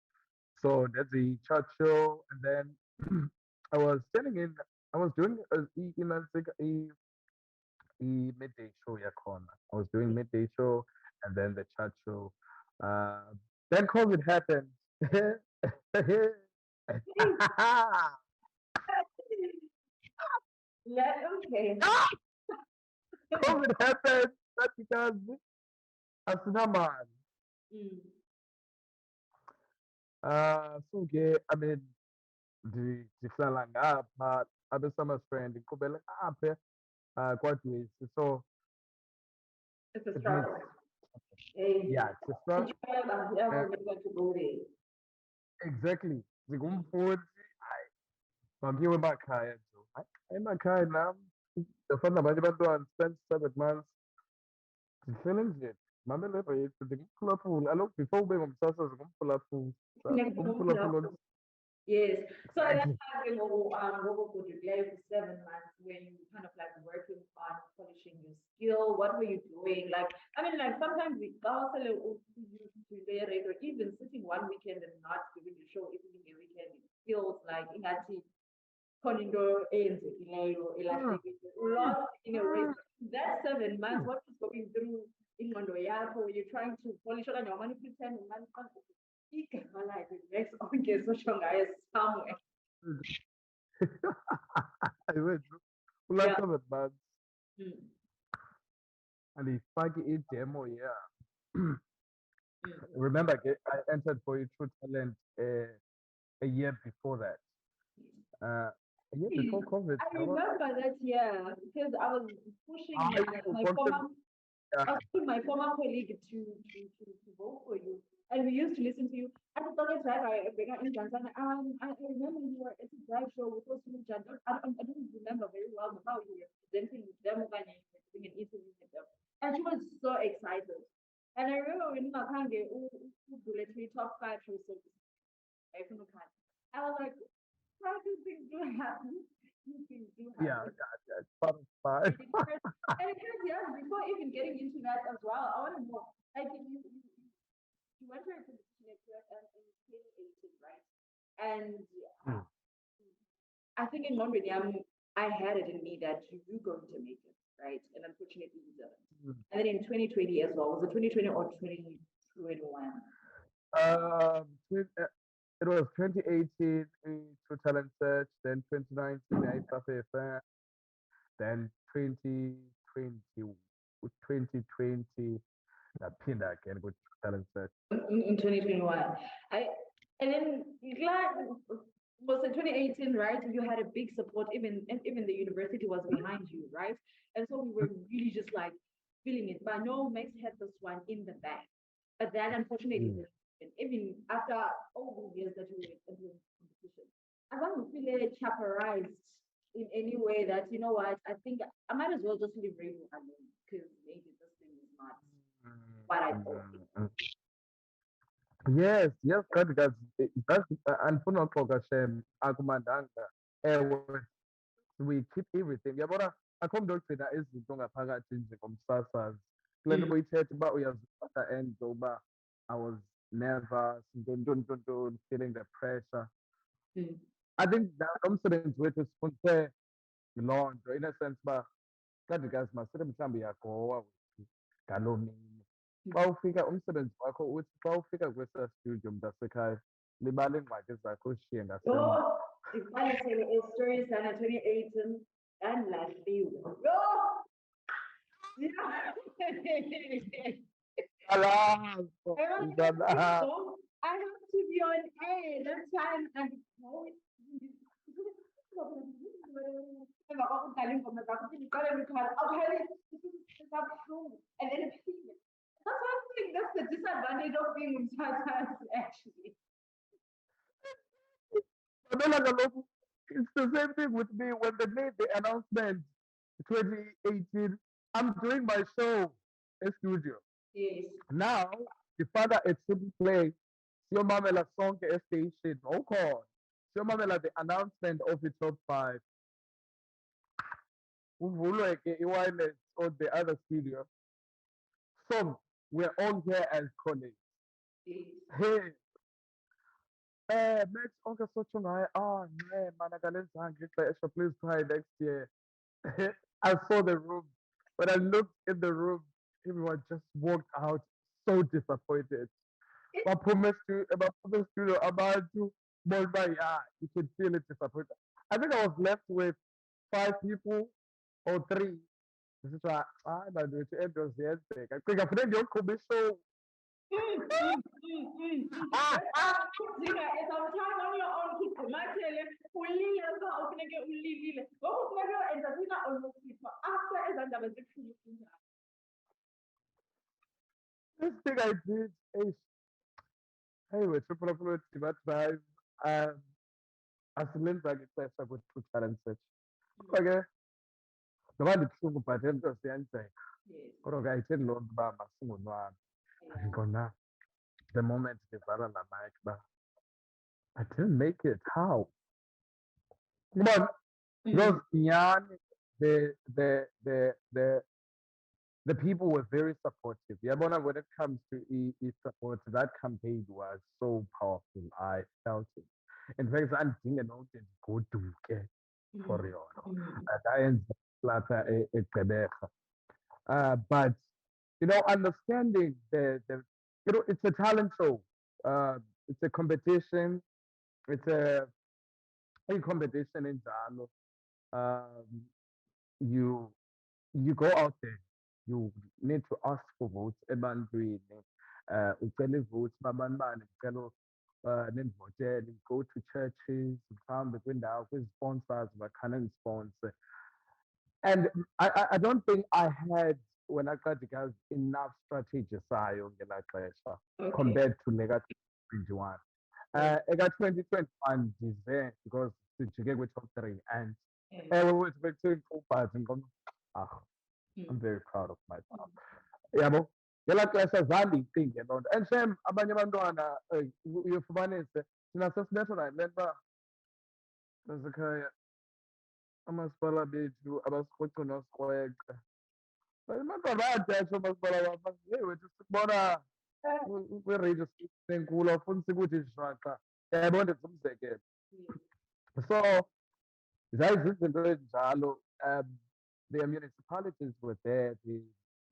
So that's the chart show, and then I was standing in. I was doing midday show, yeah, corner. I was doing midday show, and then the chat show. Uh, then COVID happened. Yeah, okay. COVID happened. That's because asinaman. So okay, I mean, ndihlala ngapha abe-summer strand iqhubele apha kwaDwesi. So It's a it makes, struggle. Eh, yeah, it's a struggle. Uh, to go there. exactly. Ndingumfundi, hayi, makiwe emakhaya nje. Hayi, emakhaya nam ndifana nabanye abantwana spend 7 months. Ndihlele endlini, mamela irediyo, ndingumphulaphuli. Kaloku before ube ngumsasazi ngumphulaphuli. Ngumphulaphuli. Yes. So that's Exactly. how you know, what would you play for 7 months when you kind of like working on polishing your skill? What were you doing? Like, I mean, like sometimes we also like, to the radio, even sitting one weekend and not doing the show, even a weekend, it feels like in that Konindo eyenzekileyo Mm, elahlekile lost in a race. mm, That 7 months, mm. what was going through ingqondo yakho? You're trying to polish okanye wamane pretend umane igama lakhe next Onke Sotshongaye somewhere. I went through last Yeah. 7 months Mm, and he fucking a demo, yeah. mm. Remember, I entered for a True Talent a year before that. A year before COVID. I remember that, yeah, because I was pushing I my wanted, former yeah, I was with my former colleague to vote for you. And we used to listen to you. At the Tony Drive, I began in Tanzania. I remember you were at a drive show with us. I don't remember very well how you were presenting with them and you were doing an interview with them. And she was so excited. And I remember when I can't get the top five shows. I was like, how do things do happen? These things do yeah, happen. yeah, it's part of fine. And yeah, before even getting into that as well, I want to know, like you went to a position in 2018, right? And I think in Monday, I had it in me that you're going to make it, right? And unfortunately, you didn't. Mm. And then in 2020 as well, was it 2020 or 2021? It was 2018 True Talent Search, then 2019 UWFM, then 2020 naphinda again with True Talent Search. In 2021. I and then was in 2018, right? You had a big support, even the university was behind you, right? And so we were really just like feeling it. But no, Max had this one in the back. But that unfortunately Mm. didn't happen. Even after all the years that we were in competition. I don't feel chaperized in any way that you know what, I think I might as well just leave radio alone because maybe this thing is not what I thought. Mm. Yes, yes, Qadikazi, that's andifuna uxoka shem akumandanga. Ewe, we keep everything. Yabona akho mntu ogcina izinto ngaphakathi nje ngomsasazi. Kule nto Mm, buyithetha uba uyazifaka and uba I was nervous, ntoni, feeling the pressure. mm. I think lo msebenzi wethu sifundise yiloo nto, in a sense uba Qadikazi masithi mhlawumbi uyagowa wethu ngaloo mini. Xa ufika umsebenzi wakho uthi xa ufika kwesaa studio mntasekhaya libale iingxaki zakho ushiye ngasemva. Yo, ndikubanisele stories zana 2018 ndandilahliwe. Yo! Yeah. Ngalazo, I was like, ngalazo. "No, I have to be on air that time and no, emva kokudlala iingoma zakho uphinde uqale ukhala awupheli kabuhlungu and then uphinde. That's why I think that's the disadvantage of being umthathazi actually. Mamela kaloku, it's the same thing with me when they made the announcement 2018. I'm doing my show in studio. Yes. Now, ndifaka a triple play siyomamela sonke estation ukhona siyomamela the announcement of the top 5 kuvulwe ke i-wireless on the other studio, so we're all here as colleagues. Yes. Hey, Max Onke Sotshongaye, man, akalenzanga ixesha, please try next year. I saw the room. When I looked in the room, everyone just walked out so disappointed. Baphume studio abantu bona uba yeah, you could feel it disappointed. I think I was left with 5 people or 3. Ndisithi hayi bandwethu ento ziyenzeka cinga funeka ndiyoqhuba ishow. Zinga sometimes on your own kugqumathele ulile uba ufuneke ulilile ngoku funeka entertainer olosipho after ezaa ndaba zibuhlungu kunjani. This thing I did, hey, we're triple Madibaz. Asilenzanga ixesha kwi-Tru Talent Search. Kodwa ke noba ndibuhlungu but into ziyenzeka. Yes. Kodwa ke ayithethi loo nto uba masingonwabi. Ngona the moment ndivala la mic uba I didn't make it. How? But because nyhani the people were very supportive. Yabona, when it comes to support, that campaign was so powerful. I felt it. In fact, andidinge nokude ndigoduke for yona. Ndayenza lapha eGqeberha. But understanding it's a talent show. It's a competition. It's a competition in Jalo. You go out there. You need to ask for votes ebantwini. Ucela i-votes babani ndicela nindivotele. Go to churches, mhlawumbe kwindawo kwizi-sponsors bakhane ndisponsor. And I don't think I had when Qadikazi enough strategy sayo ngelaa xesha compared to le ka-2021. Eka-2021 ndize because sijike kwi-top 3 and ewe wethu bekuthiwa but I'm very proud of myself. Yabo, ngelaa xesha zange ndiyicinge loo nto. And shem abanye abantwana uyofumanise thina sesibethwa nale nto uba basekhaya amasipala bethu abasirhoci nosikrweqe. Abantwana bayathetsha omasipala wam, heyi wethu sikubona kwireyidiyo enkulu awufuni sikuthi shwaqa. Yayibona ndenza umzekelo. So zayizinto ezinjalo. The municipalities were there, the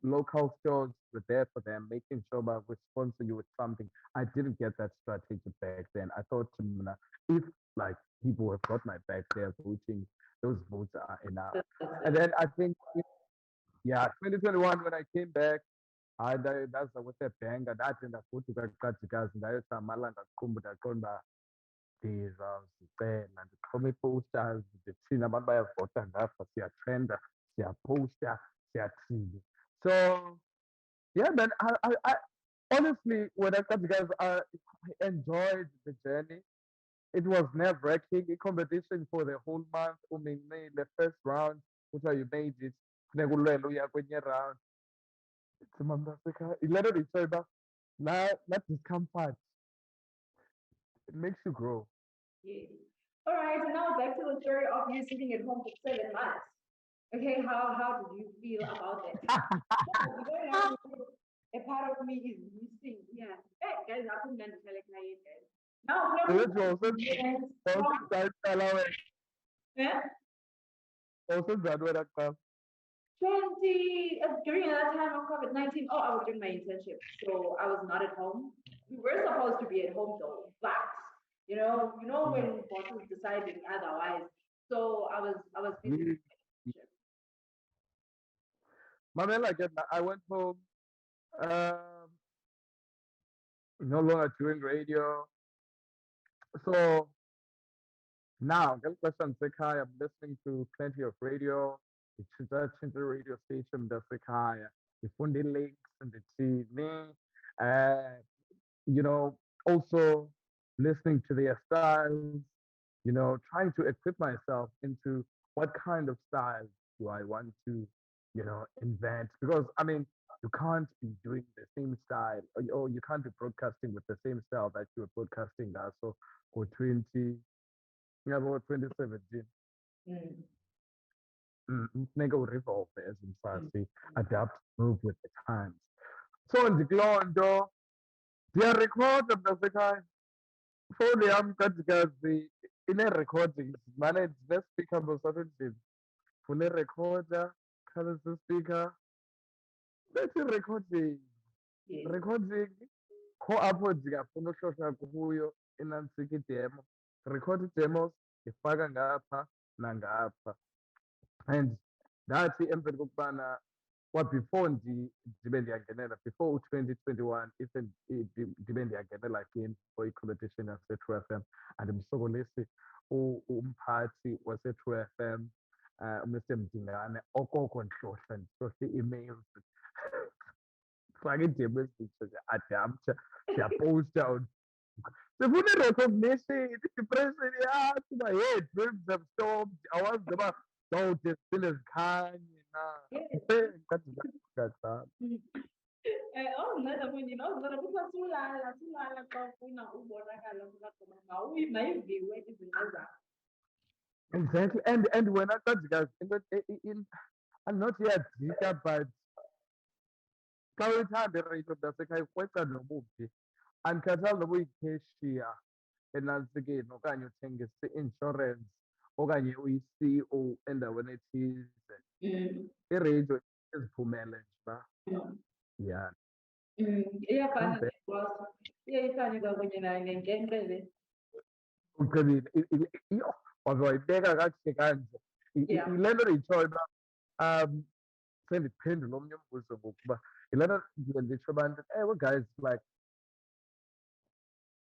local stores were there for them, making sure that we sponsor you with something. I didn't get that strategy back then. I thought, if like people have got my back, they're voting, those votes are enough. And then I think, yeah, 2021 when I came back, that's with a bang, and I think I put to Qadikazi, ndayotha amalanga Qumbu ndaqonda uba ndizawuzicela ndixhome ii-posters ndithini abantu bayavota ngapha siyatrenda siyapowusta siyathini. So yeah, man, I honestly, when I got together, I enjoyed the journey. It was nerve-wracking. A competition for the whole month. The first round, which you made it. Nekulwela uya kwenye round. Ilero lichoiba that discomfort. It makes you grow. Yes. All right, so now back to the story of you sitting at home for 7 months. Okay, how did you feel about that? A part of me is missing. Yeah. Hey, guys, I couldn't understand like guys. Now, yeah. Also, that 20 during that time of COVID-19. Oh, I was doing my internship, so I was not at home. We were supposed to be at home though, but when bosses decided otherwise. So I was busy. Mamela, again, I went home. Um, no longer doing radio. So now, I'm listening to plenty of radio. It's a radio station ndasekhaya. Ndifunda links and the TV. Also listening to their styles, trying to equip myself into what kind of style do I want to, invent. Because, I mean, you can't be doing the same style, or you can't be broadcasting with the same style that you were broadcasting so for 2017. Funeka urevolve as umfasi, adapt, move with the times. So ndikuloo nto ndiyarekhoda mntasekhaya. Ifowuni yam Qadikazi ine-recordings, mane ndine-speaker mos apha endlini. Ndine-recorder, khawuleza i-speaker. Bethi recording, recording, kho apho ndingafuna uhlohla kuyo inantsika idemo. Record i-demos, ndifaka ngapha nangapha. And ndathi emveni kokubana before ndibe ndiyangenela, before u-2021 ndibe ndiyangenela again for i-competition yase-Tru FM, andimsokolisi umphathi wase-Tru FM, Mr. Mdingane, okoko ndihlohla ii-emails, faka iindebe ezitsho, adapter, siyapowusta. Sifuna i-recognition, i-depression kuba hey, dreams have stopped. Awazi noba zawude ziphinda zikhanye na. Exactly. And when I got guys I'm not yet deeper, but xa uyithanda iradio mntasekhaya ikweca nobuphi. Andikhathali noba uyikheshiya enantsikeni okanye uthengisa i-insurance okanye uyi-CEO endaweni ethize. Iradio iziphumele nje uba yeah. Iyafana iyayifane kwakunye nenkenkcele. Ugqibile waze wayibeka kakuhle kanje. Yile nto ndiyitshoyo uba sendiphendula omnye umbuzo ngokuba yile nto ndiye nditsho abantu, ewe guys, like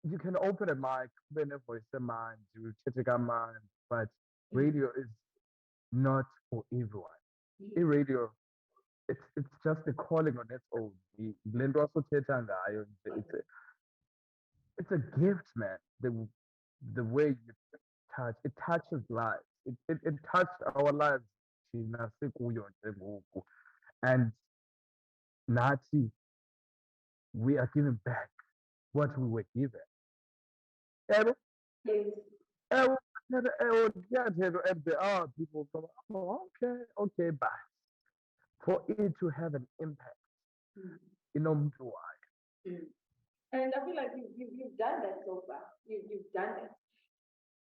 you can open a mic, ube ne-voice emandi, uthethe kamandi, but radio is not for everyone. I-radio, it's just a calling on its own. Le nto wasuthetha ngayo nje, it's a gift, man. The way you touch, it touches lives. It touched our lives thina sikuyo nje ngoku, and nathi we are giving back what we were given. Ever? And there are people from, oh, okay, but for it to have an impact, why. And I feel like you've done that so far. You've done it.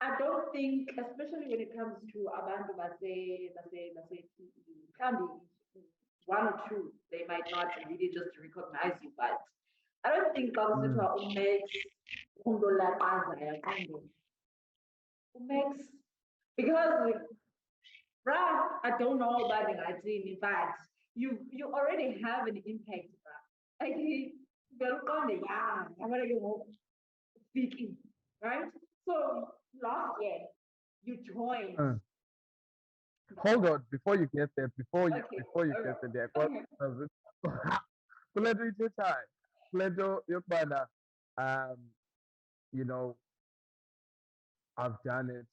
I don't think, especially when it comes to abantu mhlawumbi one or two, they might not really just recognize you, but I don't think xa Mm. kusithiwa umax umntu olaqazayo qondeni umax because bruh, I don't know about ngathini, but you already have an impact, bruh. Like vele uqonde yeah, yabona ke ngoku speaking, right? So last year you joined. Mm. Hold on, before you get there, before you Okay, get there, okay. kule nto uyithethayo, kule nto yokubana you know, I've done it.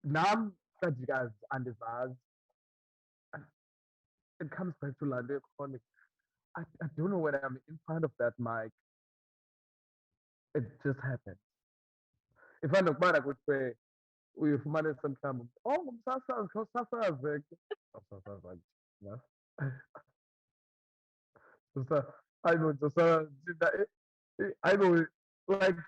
Nam Qadikazi andizazi. It comes back to laa nto yokukhona. I don't know when I'm in front of that mic, it just happens. Ifana nokubana kuthiwe uyifumanisa mhlawumbi ngumsasazi khawusasaze ke. Awusasaza nje, ayibo ayibo, like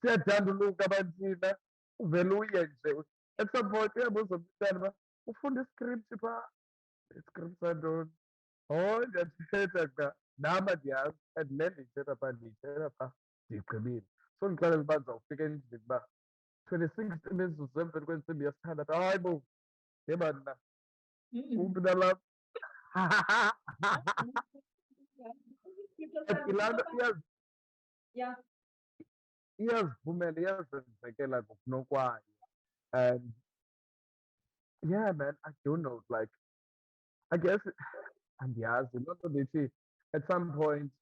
siyadanduluka abantsina uvele uye nje at some point uyabuza umntana uba ufunda iscript phaa, iscript santoni. Oh, ndiyathetha ka nam andiyazi and le ndiyithetha phaa ndiyithetha phaa ndigqibile. So ndixelela uba ndizawufika endlini uba 26 imizuzu emveni kwentsimbi yesithandathu, hayi bo yebani na umntu nalapha. Laa nto Yeah. iyazivumela, iyazenzekela ngokunokwayo. And yeah, man, I don't know, like, I guess andiyazi loo nto ndithi at some point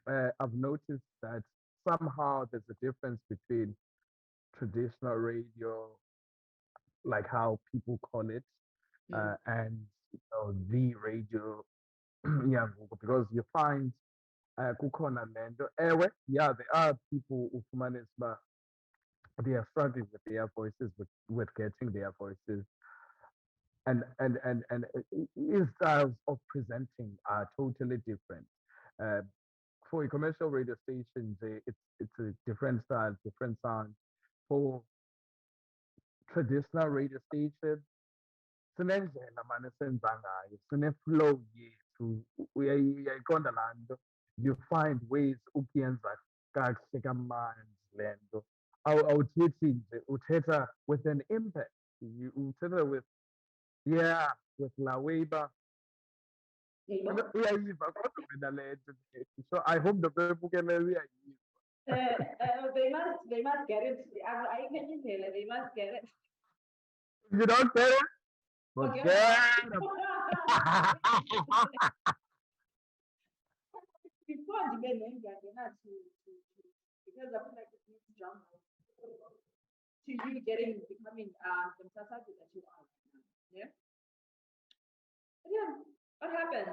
I've noticed that somehow there's a difference between traditional radio, like how people call it, and the radio. Yeah, because you find kukhona le nto. Ewe, yeah, there are people ufumanisa uba they are struggling with their voices, with getting their voices, and his styles of presenting are totally different. For a commercial radio station, it's a different style, different sound. For traditional radio station, sinendlela mane esenza ngayo, sine-flow yethu. Uyayiqonda laa nto. You find ways ukuyenza kakuhle kamandi le nto. Awuthethi nje, uthetha with an impact. Uthetha with, yeah, with laa way uba uyayiva kodwa wena le nto. So I hope nobebukeleyo uyayiva. They must get it. I can tell they must get it. If you don't get it, forget it. Before the men to because I feel like it needs jump to you becoming the society that you are right now. Yeah. But yeah. What happened?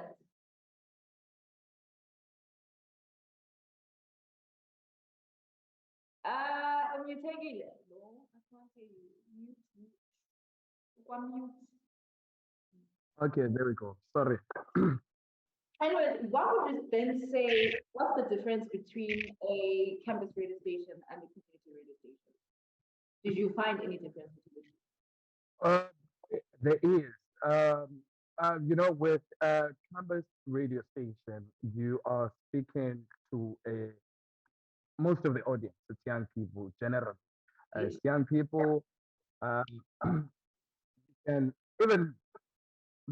You take it. No, I can't hear you. Mute. One mute. Okay, there we go. Sorry. Anyways, what would you then say? What's the difference between a campus radio station and a community radio station? Did you find any difference between There is. With campus radio station, you are speaking to most of the audience. It's young people, generally. It's young people, and even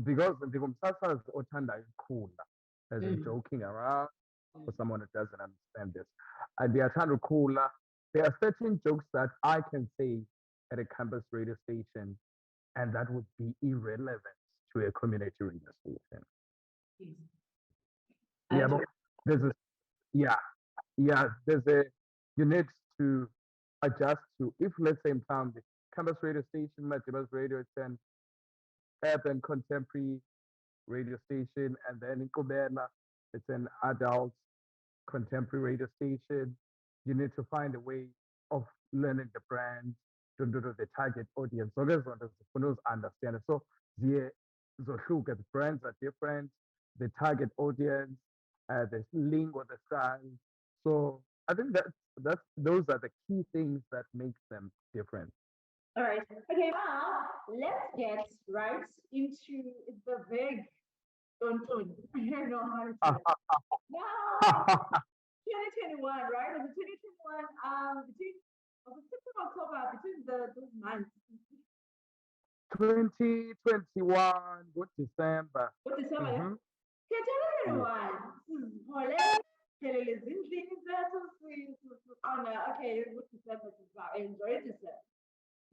because ndingumsasazi othandayo ukukhula, as in joking around, for someone who doesn't understand this. Ndiyathanda ukukhula. There are certain jokes that I can say at a campus radio station, and that would be irrelevant to a community radio station. Yeah, but there's a there's a you need to adjust to, if let's say in town the campus radio station, Madibaz Radio, it's an urban contemporary radio station, and then in Qumbu it's an adult contemporary radio station. You need to find a way of learning the brand, to do the target audience. So there's one to understand it. So the brands are different, the target audience, the link or the style. So I think those are the key things that makes them different. All right. Okay, now let's get right into the big don't I don't know how to say it. Now, 2021, right? It was 2021, between of September, October, between those months. 2021, good December. What December, yeah? Mm-hmm. Okay, Yes. 2021. Hole, kelele zindlini zethu honor. Okay, what December is about. Enjoy December.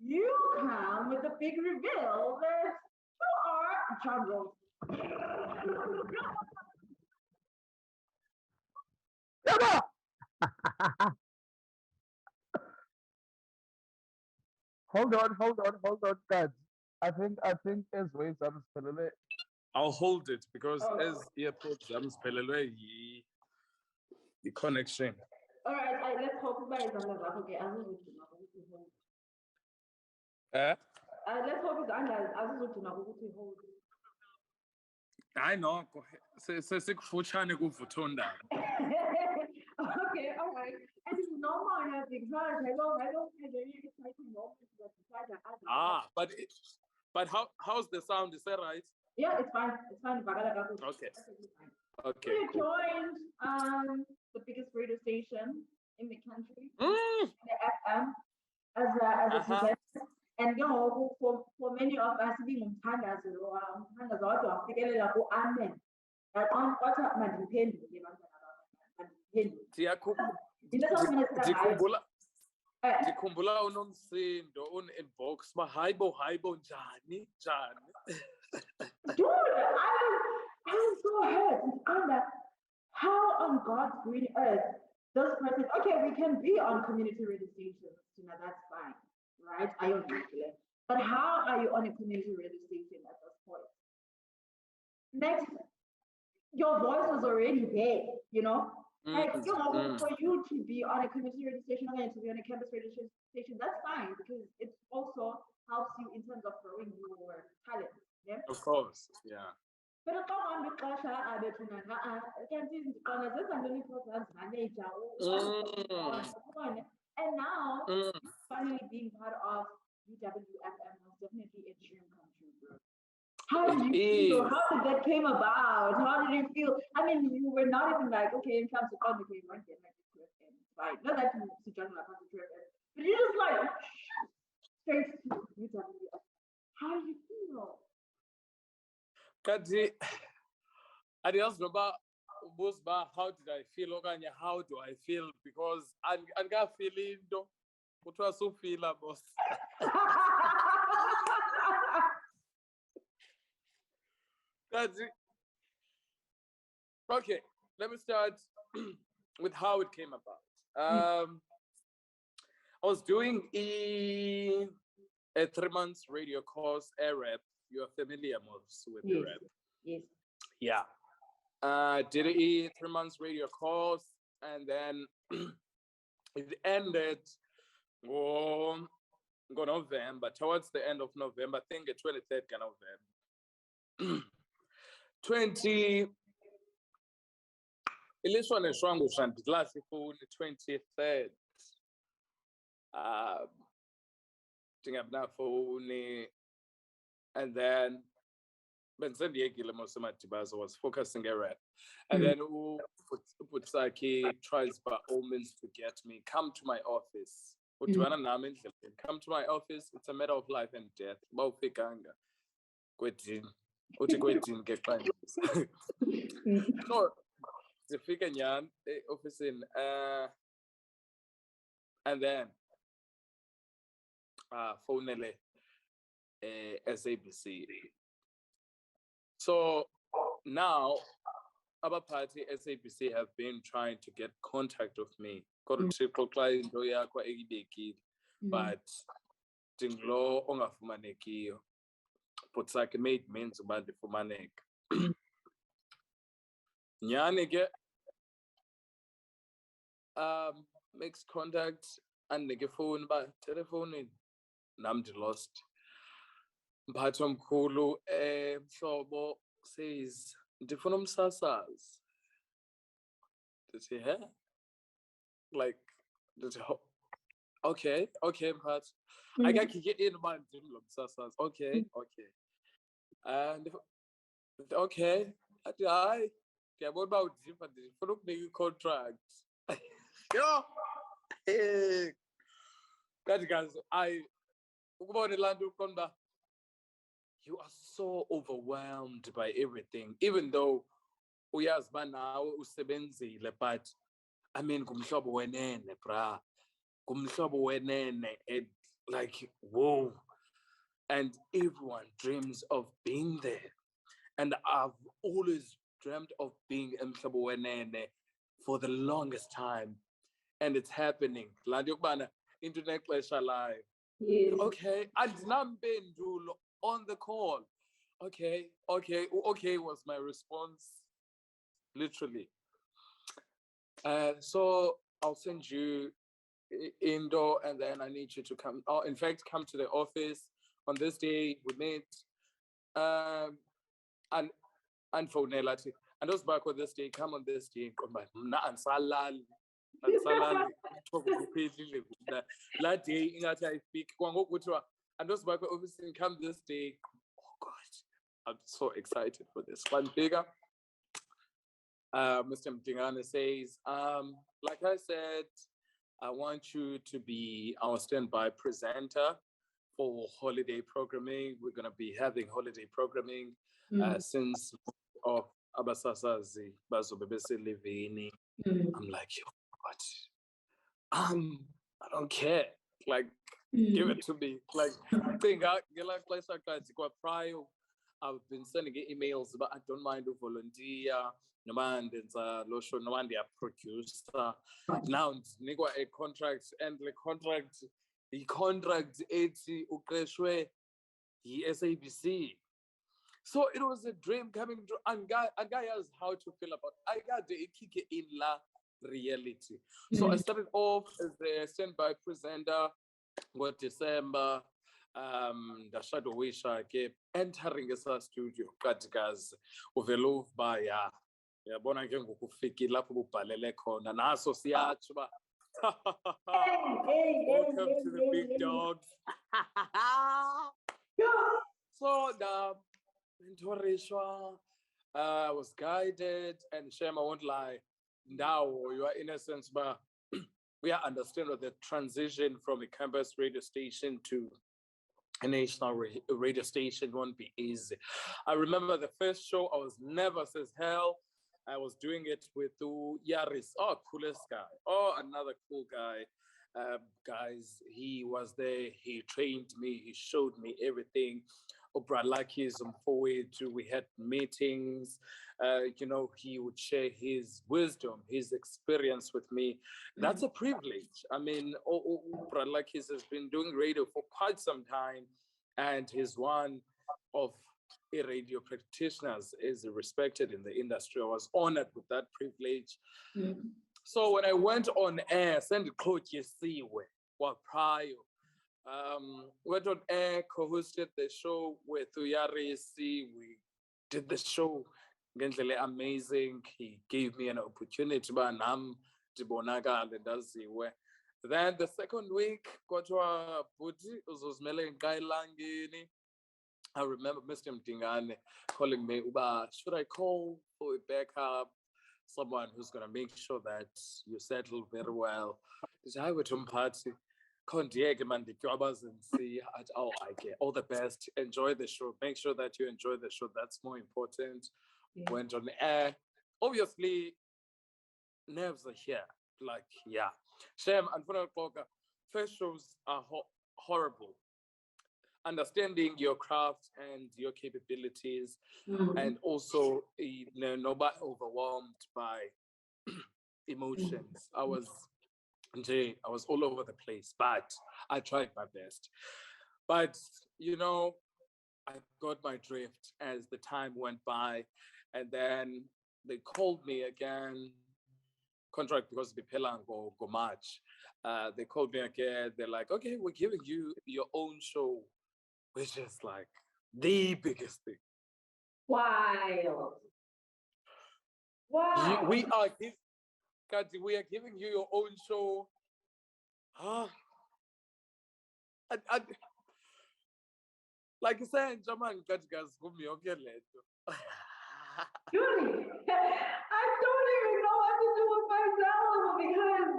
You come with a big reveal that you are jungle. Hold on, guys. I think as ways I'm spelling it. I'll hold it because Oh, as earpods spellelwe the connection. all right. Let's hope by Zanga. Okay, I will do now. Eh? Let's hope it's under. I will do now. Hold. I know. Sesikufutshane kuvuthondaba. Okay, all right. And it's normal because I don't have any exciting moments that decide that But how's the sound? Is that right? yeah, it's fine. It's fine. Okay. Perfectly fine. Okay. You Cool. joined the biggest radio station in the country, Mm, the FM, as a presenter. And for many of us being umthandazo umthandazo kodwa wafikelela ku-amen. Kwathi mandiphendule bantwana bami, mandiphendule. Into esafuna sikahayi. Ndikhumbula unomsindo un-inbox uba hayibo njani. Dude, I was so hurt. Under how on God's green earth those persons, okay, we can be on community radio stations, that's fine, right? I don't know. But how are you on a community radio station at this point? Next, your voice was already there, Like, for you to be on a community radio station and to be on a campus radio station, that's fine because it also helps you in terms of growing your talent. Yeah. Of course, yeah. Pero xa uhamba ixesha abethuna kanti ndiqonda zenza ntoni i-programs manager and now finally being part of UWFM was definitely a dream come true, bro. How did you feel? How did that came about? How did you feel? I mean, you were not even like, okay, in terms of comedy, you weren't getting like the FM. Right. Not that you suggest like the FM. But you just like straight to UWFM. How do you feel? Kati, adiyazi noba ubuza uba how did I feel okanye how do I feel because andikafili into kuthiwa sufila boss. Kati, okay, let me start with how it came about. I was doing a 3 months radio course, air rep. You're familiar with the rep. Yes. Yeah. Did a 3 months radio course and then it ended on November, towards the end of November, I think the 23rd of November. 20 ilishwa neshwangu shanti last phone 23rd. Ndingabna phone and then benzendiyekile most of Madibaz was focusing a rap. And then Putsaki tries by all means to get me, come to my office. Come to my office, it's a matter of life and death. Bawufikanga. Kwedini. Uthi kwedini ke xa. So, ndifike nyhani ofisini and then phonele SABC. So now abaphathi SABC have been trying to get contact with me. Kodwa uthixo into yakho eyibekile but ndinglo ongafumanekiyo. But like made means uba ndifumaneke. Nyhani ke makes contact andinike phone uba telephone nam lost. Mphathi omkhulu mhlobo says ndifuna umsasazi. Ndithi like Okay, but I got to get in my okay. And okay, I what about different for making contract? Yo, guys, you are so overwhelmed by everything, even though uyazi ba nawe usebenzile, but I mean kumhlobo wenene, bra. Kumhlobo wenene, like whoa. And everyone dreams of being there. And I've always dreamt of being emhlobo wenene for the longest time. And it's happening. Internet live. Yes. Okay. Andinampendulo on the call. Okay was my response. Literally. So I'll send you indoor, and then I need you to come. Oh, in fact, come to the office on this day. We meet. And phone lathi. And those back on this day, come on this day. Ansalali. That day, ingathi I speak. And those back obviously come this day. Oh God, I'm so excited for this one. Bigger. Mr. Mtingane says, like I said, I want you to be our standby presenter for holiday programming. We're going to be having holiday programming since of abasasazi bazobe beselivini. I'm like, what? I don't care. Like, give it to me. Like, prior, I've been sending emails, but I don't mind to volunteer. No man, there's a lotion, no man, they are producer. Now, nigga, a contract, and the contract 80 ukreshwe SABC. So it was a dream coming true. And guy has how to feel about. I got the kick in la reality. So I started off as a standby presenter. What December, the shadow wish I kept entering a studio. Qadikazi uvelove by yabona ke ngokufika lapho ubhalele khona naso siyatsho ba. Welcome to the big dogs. So the mentorishwa was guided, and Shem, I won't lie, now you are in a sense, but we understand that the transition from a campus radio station to a national radio station won't be easy. I remember the first show, I was nervous as hell. I was doing it with Yaris. Oh, coolest guy. Oh, another cool guy. Guys, he was there. He trained me. He showed me everything. We had meetings. He would share his wisdom, his experience with me. That's a privilege. I mean, Bradlakis has been doing radio for quite some time, and he's one of a radio practitioners, is respected in the industry. I was honored with that privilege. So when I went on air, send coach Yesiwe, prior. Went on air, co-hosted the show with Yaris. We did the show amazing. He gave me an opportunity, then the second week, I remember Mr. Mtingane calling me, should I call for a backup? Someone who's going to make sure that you settle very well. I went to party. All the best. Enjoy the show. Make sure that you enjoy the show. That's more important. Yeah. Went on air. Obviously, nerves are here. Like, yeah. Shem, and first shows are horrible. Understanding your craft and your capabilities, and also not overwhelmed by emotions. I was all over the place, but I tried my best. But I got my drift as the time went by, and then they called me again. Contract because the Pelango go March. They called me again. They're like, okay, we're giving you your own show, which is like the biggest thing. Wild. We are giving you your own show. Like you said, German Qadikazi kumi yonke lento. Truly, I don't even know what to do with myself because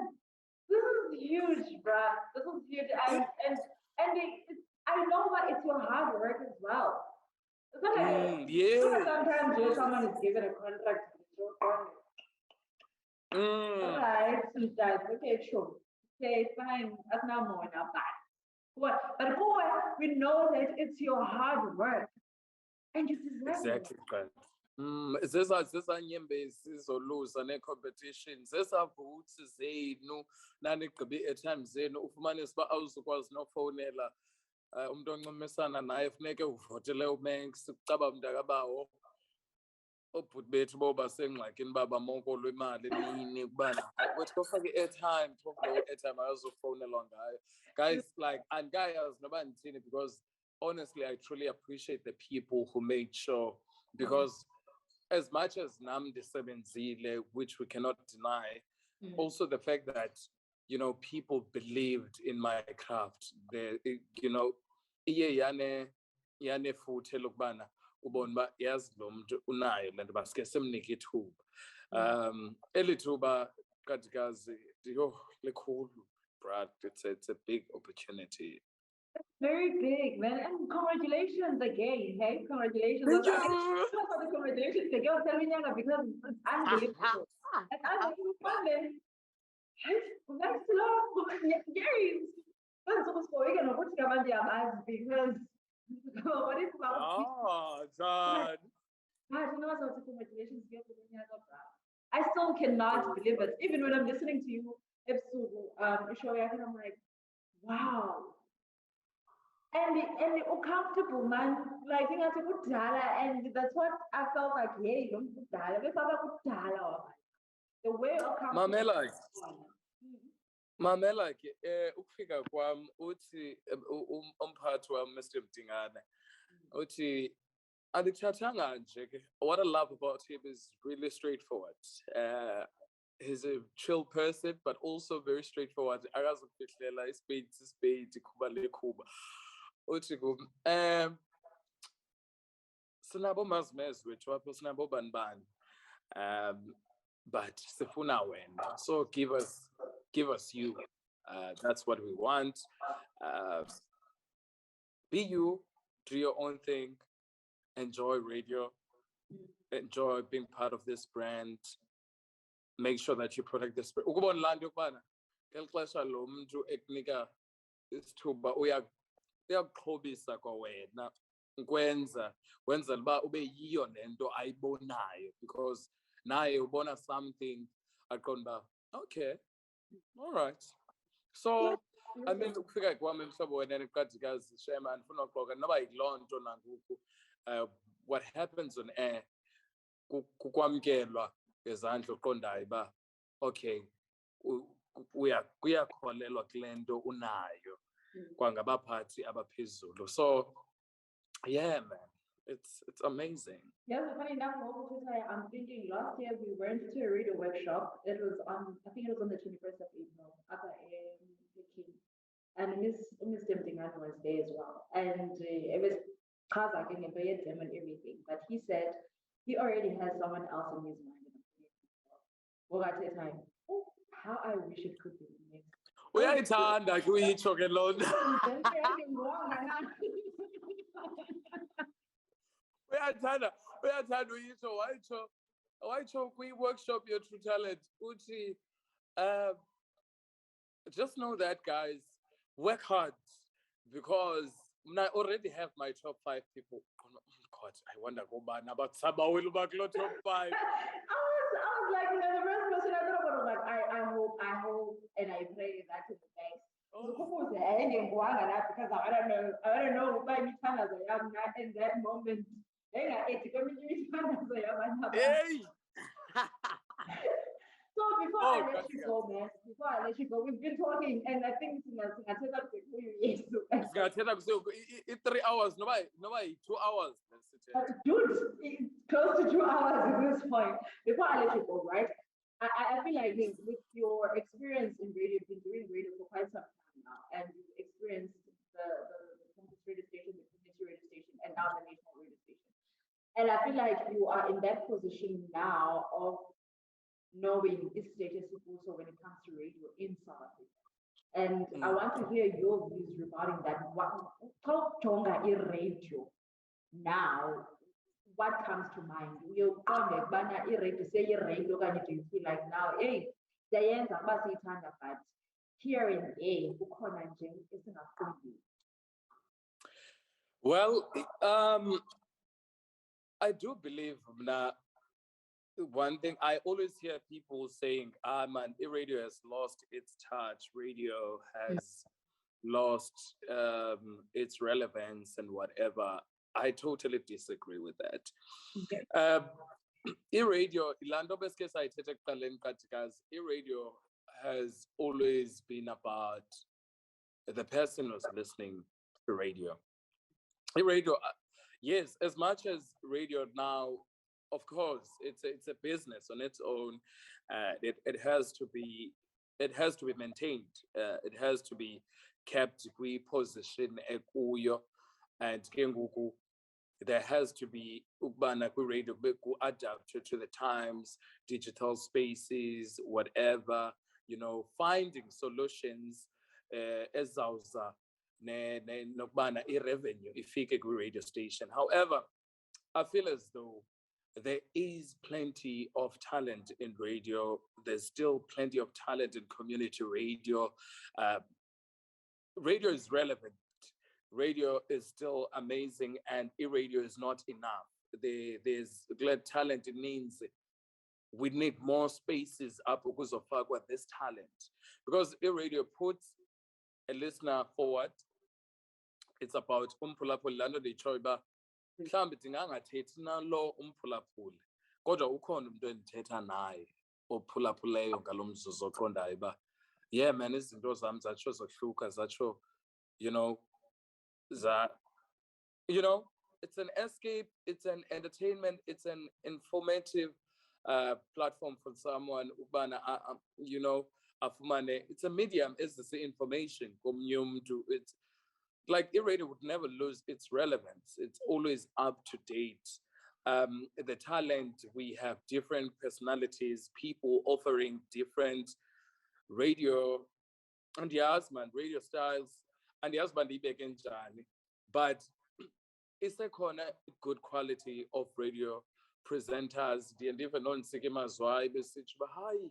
this is huge, bruh. This is huge, I know that it's your hard work as well. It's not like Yes. sometimes when someone is given a contract to do alright, sweetheart, okay, sure. Okay, fine. That's not more now, bye. What? But boy, we know that it's your hard work and you deserve Exactly, it. right. Zezanyembezi zoluza ne-competition zesavuthi zenu nanigqiba i-airtime zenu ufumanise uba awuzukwazi nofowunela umuntu oncumisana naye funeke uvotele umanx kucaba mntakabawo obhuti bethu boba sengxakini uba bamokolwe imali nini kubana wethi kofake i-airtime phofu leyo airtime akazofowunelwa ngayo. Guys, like andikayazi noba ndithini because honestly I truly appreciate the people who made sure, because as much as nam ndisebenzile, which we cannot deny, also the fact that, you know, people believed in my craft. You know, iye yane futhe lokubana ubona uba yazi lo muntu unayo le nto basike simnike ithuba. Eli thuba Qadikazi likhulu, Brad. It's a big opportunity. Very big, man. And congratulations again. Hey, congratulations. Thank I you. for the congratulations. The girl telling me because it's unbelievable. And unbelievable. Nice love. Yes. That's supposed to be going to put because what is about Oh, John. Congratulations. I still cannot believe it. Even when I'm listening to you, I'm like, wow. And uncomfortable, man. Like you know, kudala, and that's what I felt like. Yeah, don't kudala. The way uncomfortable. Mamela ke ukufika kwam uthi umphathi wam Mr. Mdingane uthi andithathanga nje ke. What I love about him is really straightforward. He's a chill person, but also very straightforward. Akazukufihlela ispade ikhuba lekhuba. Uthi kum sinabo mazimez wethu apho sinabo banibani, but sifuna wena, so give us you. That's what we want. Be you, do your own thing, enjoy radio, enjoy being part of this brand. Make sure that you protect this. Ukubona laa nto yokubana ngeli xesha lo mntu ekunika isithuba uyakuxhobisa kwawena wenzela uba ube yiyo le nto ayibonayo, because naye ubona something aqonda uba okay, all right. So I mean ukufika kwam emhlobo wena neQadikazi Shema andifuna uxoka noba yiloo nto nangoku what happens on air kukwamkelwa ngezandla uqondayo uba okay kuyakholelwa kule nto unayo kwangabaphathi abaphezulu. So yeah, man, it's amazing. Yeah, so funny enough, I'm thinking last year we went to a radio workshop. It was on, I think it was on the 21st of April, at the King. And Miss Dimdingan was there as well. And it was Kazakh and him and everything. But he said he already has someone else in his mind. Well, at the time, how I wish it could be next. Uyayithanda ke uyitsho ke loo nto. Uyathanda uyitsho wayitsho kwi-workshop ye-Tru Talent uthi just know that, guys, work hard, because I already have my top 5 people. Oh God, I wonder about Sabawil uba kulo top 5. I was like, you know, the first person I thought about was like, I hope, and I pray that to the best. Because I don't know why me time as I am not in that moment. Hey. So before I let you go, man, we've been talking, and I think it's going to take up to 3 hours, no, 2 hours. Dude, it's close to 2 hours at this point. Before I let you go, right? I feel like with your experience in radio, you've been doing radio for quite some time now, and you've experienced the campus radio station, the community radio station, and now the national radio station. And I feel like you are in that position now of knowing its status also when it comes to radio in South Africa. And I want to hear your views regarding that. What talk Tonga in radio now? What comes to mind? You comment bana radio say radio kanye do you feel like now, hey, siyayenza basiyithanda but here and there kukhona nje esingafuni. Well, I do believe now. One thing I always hear people saying, man, radio has lost its touch. Radio has lost its relevance and whatever. I totally disagree with that. Radio, radio has always been about the person who's listening to radio. Radio, yes, as much as radio now, of course, it's a business on its own. It has to be maintained. It has to be kept position ekuyo, and there has to be radio adapted to the times, digital spaces, whatever, finding solutions ezawuza nokubana i-revenue ifike kwi-radio station. However, I feel as though there is plenty of talent in radio. There's still plenty of talent in community radio. Radio is relevant. Radio is still amazing, and radio is not enough. There's great talent. It means we need more spaces up because of this talent. Because radio puts a listener forward. It's about umphulaphula de choiba. Mhlambe ndingangathethi nalo umphulaphuli kodwa ukhona umuntu endithetha naye ophulaphuleyo ngalo mzuzu oqondayo uba yeah man, izinto zami zatsho zohluka zatsho it's an escape, it's an entertainment, it's an informative platform for someone ubana afumane. It's a medium, is this information it's like radio would never lose its relevance. It's always up to date. The talent, we have different personalities, people offering different radio, and yes, man, radio styles, and yes, man, but it's a good quality of radio presenters. Even on Sikimazwai, hi.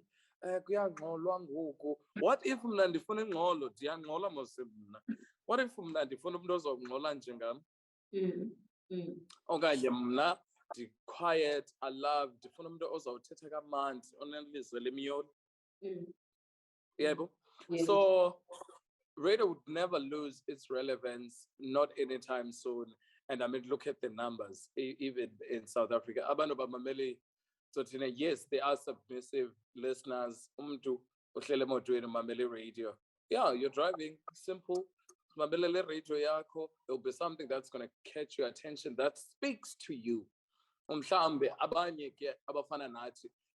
What if mna ndifuna ingxolo ndiyangxola mos mna? What if mna ndifuna umuntu ozongxola njengam? Okanye mna quiet, I love ndifuna umuntu ozawuthetha kamandi onelizwe lemiyoli. Yebo. So radio would never lose its relevance, not anytime soon. And I mean, look at the numbers, even in South Africa. Abantu bamamele. So yes, there are submissive listeners. Radio. Yeah, you're driving. Simple. Radio. It'll be something that's gonna catch your attention, that speaks to you. You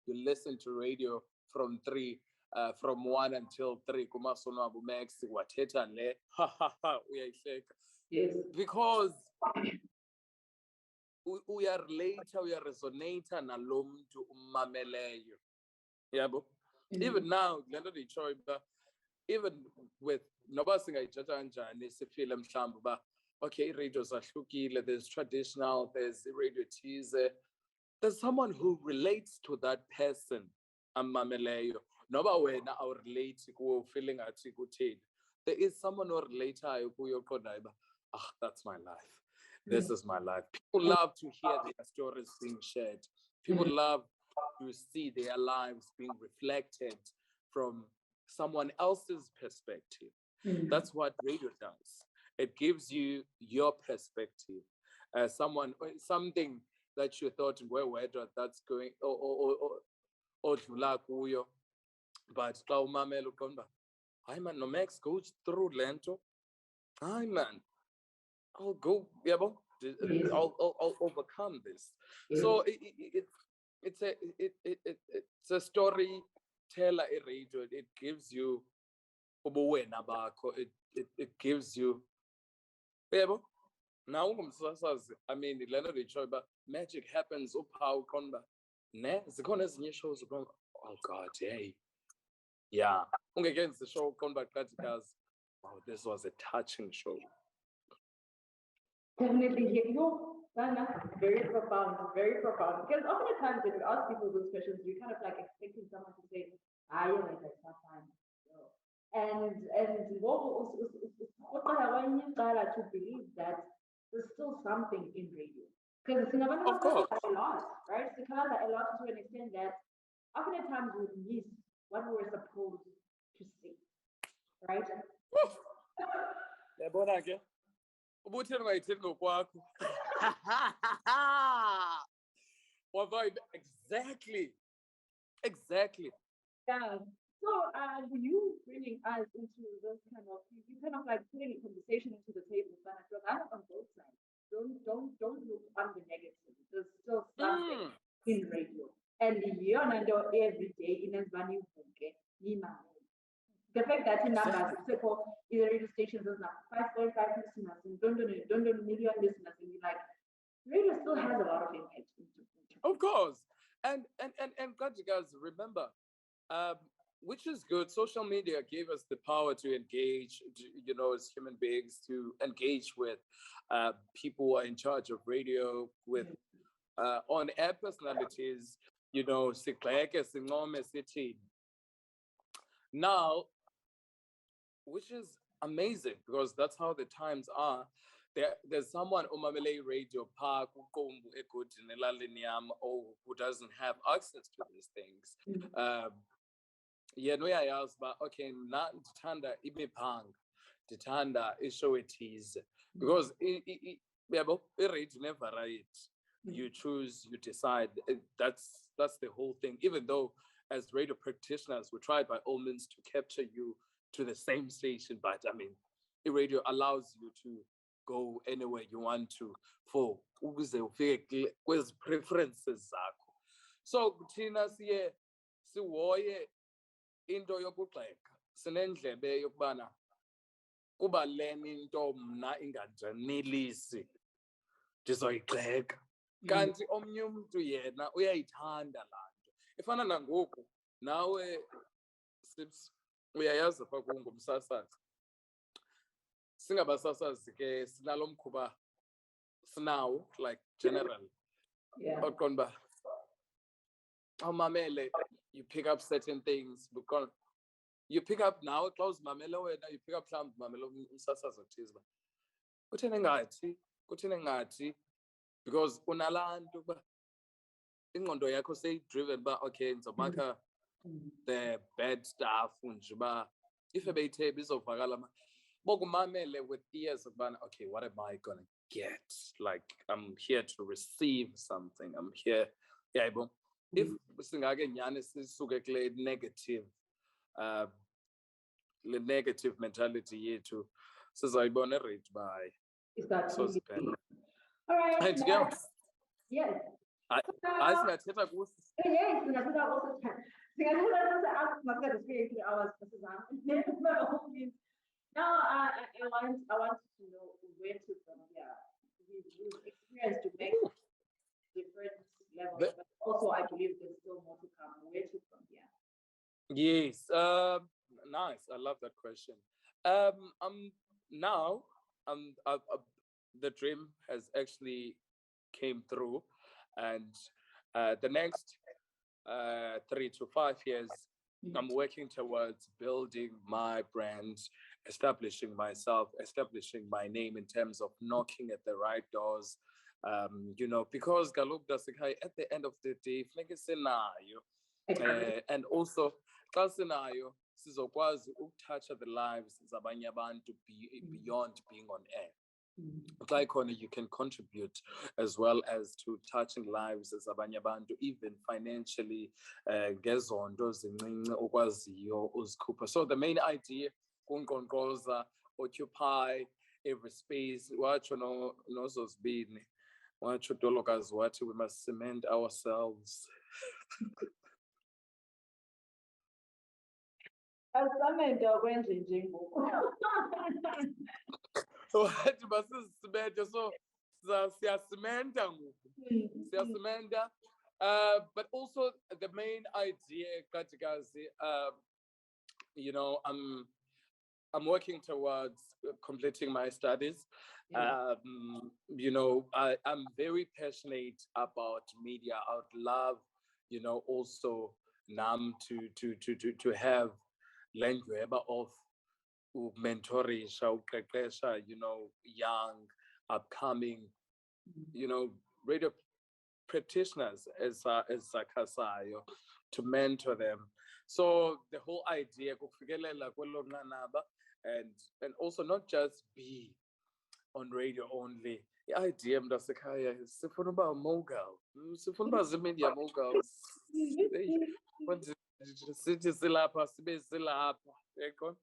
listen to radio from 1 until 3. Yes. Because we are resonator nalo muntu ummameleyo. Yabo. Even now, even with noba singayithatha kanjani sifile mhlawumbe uba okay, radio zahlukile, there's traditional, there's radio teaser. There's someone who relates to that person ammameleyo. Noba wena awurelate kuwo feeling athi kuthini. There is someone who relatayo kuyo qondayo uba that's my life. This is my life. People love to hear their stories being shared. People love to see their lives being reflected from someone else's perspective. That's what radio does. It gives you your perspective. Something that you thought, where that's going, or but hi man, no Max goes through Lento. Hi man, I'll go, I'll overcome this. So it's a storyteller radio. It gives you ubuwena bakho. It gives you yebo. Now ungumsasazi, I mean, lena litsho uba magic happens uphawu khona ne zikhona ezinye shows uba oh god, hey. Yeah. Ungekenzi show khona Qadikazi. Wow, this was a touching show. Definitely, very profound, very profound. Because oftentimes when you ask people those questions, you're kind of like expecting someone to say, "Ah, yeah, like that's not fine." And what to believe that there's still something in radio. Because it's Of course. a lot, right? It's a lot to an extent that oftentimes we miss what we were supposed to say, right? Yabona ke ubuthi ungayithini ngokwakho. Exactly. Yeah. So, you bringing us into this kind of, you kind of like putting a conversation into the table, but I'm on both sides. Don't look on the negative. There's still something in radio, and you're not every day in as many the fact that in numbers, in the radio stations, there's now 5.5 listeners and don't million listeners, and you're like, radio still has a lot of impact. Of course, and Qadikazi, remember, which is good. Social media gave us the power to engage, as human beings, to engage with people who are in charge of radio, with on-air personalities, siqheke, sincome, sithini. Now, which is amazing because that's how the times are. There's someone umamele radio park Qumbu egodini elalini yam who doesn't have access to these things. Yena uyayazi uba okay, mna ndithanda imiphanga, ndithanda ishow ethize because yabo iradio ne-variety. You choose, you decide. That's the whole thing. Even though as radio practitioners we try by all means to capture you to the same station, but I mean, the radio allows you to go anywhere you want to for ukuze ufike kwezi preferences zakho. So thina sihoye into yokugxeka, sinendlebe yokubana kuba lena into mna inganjanelisi ndizoyigxeka, kanti omnye umuntu yena uyayithanda laa nto. Ifana nangoku nawe Sips uyayazi apha ngumsasazi, singabasasazi ke sinalo mkhuba sinawo like general oqonda awumamele, you pick up certain things because you pick up now close mamela wena, you pick up mhlawumbi mamela umsasazi othize uba kutheni ngathi because unalaa nto uba ingqondo yakho seyi-driven uba okay ndizomakha the bad stuff nje uba if ebeyithe bizovakala bokumamele with ears ukubana okay, what am I gonna get? Like I'm here to receive something, I'm here yabo. If singake nyani sisuke kule negative le negative mentality yethu sizayibona rate by so siphela. All right. Yes. Yes, singathetha kuso. Yes, singathetha kuso. Singathetha kuso ask myself 3 hours Now I want to know where to from here. We've experienced to make different levels, but also I believe there's still more to come. Where to from here? Yes. Nice. I love that question. Now the dream has actually came through, and the next 3 to 5 years, I'm working towards building my brand, establishing myself, establishing my name in terms of knocking at the right doors. Because Galop Dasikai, at the end of the day, and also scenario, sizokwazi ukutouch the lives zabanye abantu beyond being on air. You can contribute as well as to touching lives zabanye abantu, even financially, ngezonto zincinci okwaziyo uzikhupha. So the main idea, kunkonkoza, occupy every space, watsho nozozibini, watsho Dolokazi wathi we must cement ourselves. Asamende okwenje nje ngoku. Wathi basizisimende, so siyasimenda ngoku. Siyasimenda. But also the main idea, Qadikazi, you know, I'm working towards completing my studies. You know, I'm very passionate about media. I would love, you know, also NAM to have language of mentoring, you know, young, upcoming, you know, radio practitioners as Kasayo, to mentor them. So the whole idea and also not just be on radio only. The idea mntasekhaya sifuna uba mogul. Sifuna uba zimedia moguls. Sithi silapha sibe silapha. Yaqon?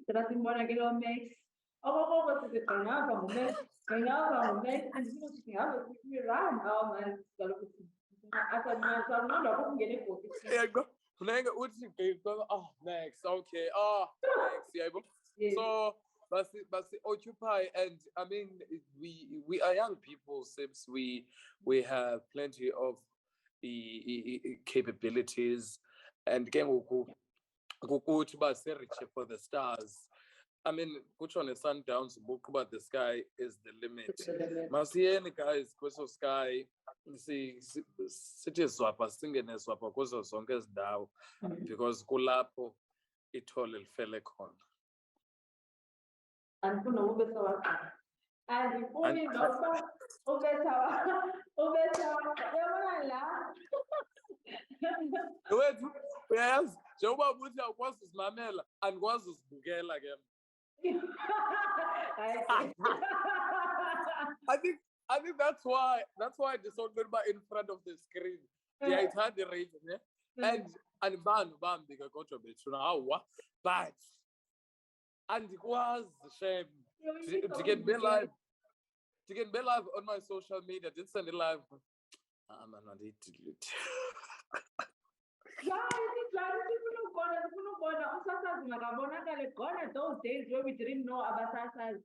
Sibona ke lo Max. Okokoko sizigqengapha nguMax. Gqengapha nguMax. Andifuna ukuthi singabe si-run. Oh man, kaloku asanqanda ukungena ebhokisini. Yaqon? Funeka uthi oh Max, okay. Oh Max, yabo. So but occupy, and I mean we are young people, since we have plenty of capabilities, and again ukuthi ba reach for the stars. I mean, put on a Sundowns book about the sky is the limit. Masiyeni guys, kweso sky sithi swapha singene swapha kuzo zonke izindawo, because kulapho ithole lifele khona. Andifuna ubetha wakho. Andifuni nokuba ubetha yabona la. Wethu uyayazi njengoba uthi awukwazi uzimamela, andikwazi uzibukela ke. I think that's why I decided about in front of the screen. Yeah, it had the rating, and bambi ke kodwa bethu nawa, but andikwazi shame to get be live on my social media. Did send it live. I'm not delete. Yeah, those days where we didn't know about Sasas.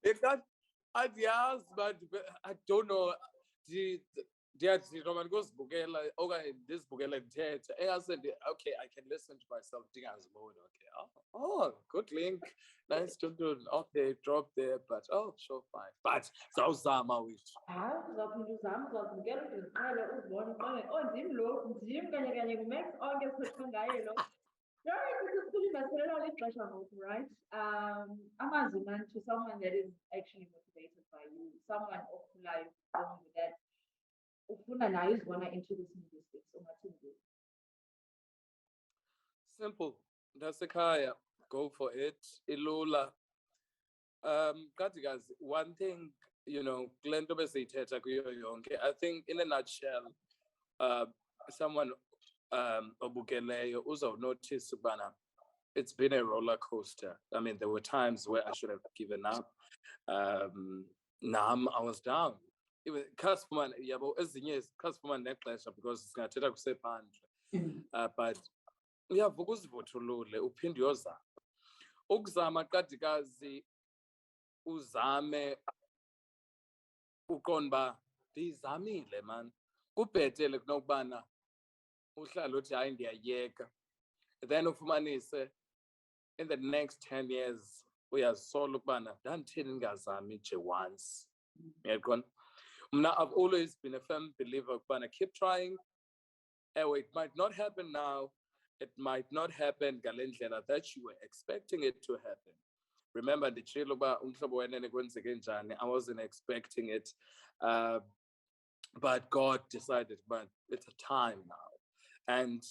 It got ideas, but I don't know. Roman goes bugela. Okay, this bugela dead. I said, okay, I can listen to myself. Okay. Oh, good link. Nice to do. Okay, drop there, but sure, fine. But Zawzama which. Max Onke Sotshongaye lo. Right? Amazing to someone that is actually motivated by you, someone of life with that. Ufuna nayo izibona into this music ungathini? Simple. Ndasekhaya, go for it. Ilula. Qadikazi, one thing, you know, Glento besithetha kuyo yonke. I think in a nutshell, someone obukeleyo uzo notice ubana it's been a roller coaster. I mean, there were times where I should have given up. Now I was down. It was customer, yabo ezinye customer nexesha because singathetha kusephandle. But uyavuka uzivuthulule uphinde uyozama. Ukuzama Qadikazi uzame uqonda uba ndiyizamile man. Kubhetele kunokubana uhlala uthi hayi ndiyayeka. Then ufumanise in the next 10 years uyazisola ukubana ndanditheni ndingazami nje once. Uyaqonda? I've always been a firm believer ukubana keep trying. It might not happen now. It might not happen ngale ndlela that you were expecting it to happen. Remember the chilo uba umhlobo wenene kwenzeke njani. I wasn't expecting it. But God decided, but it's a time now. And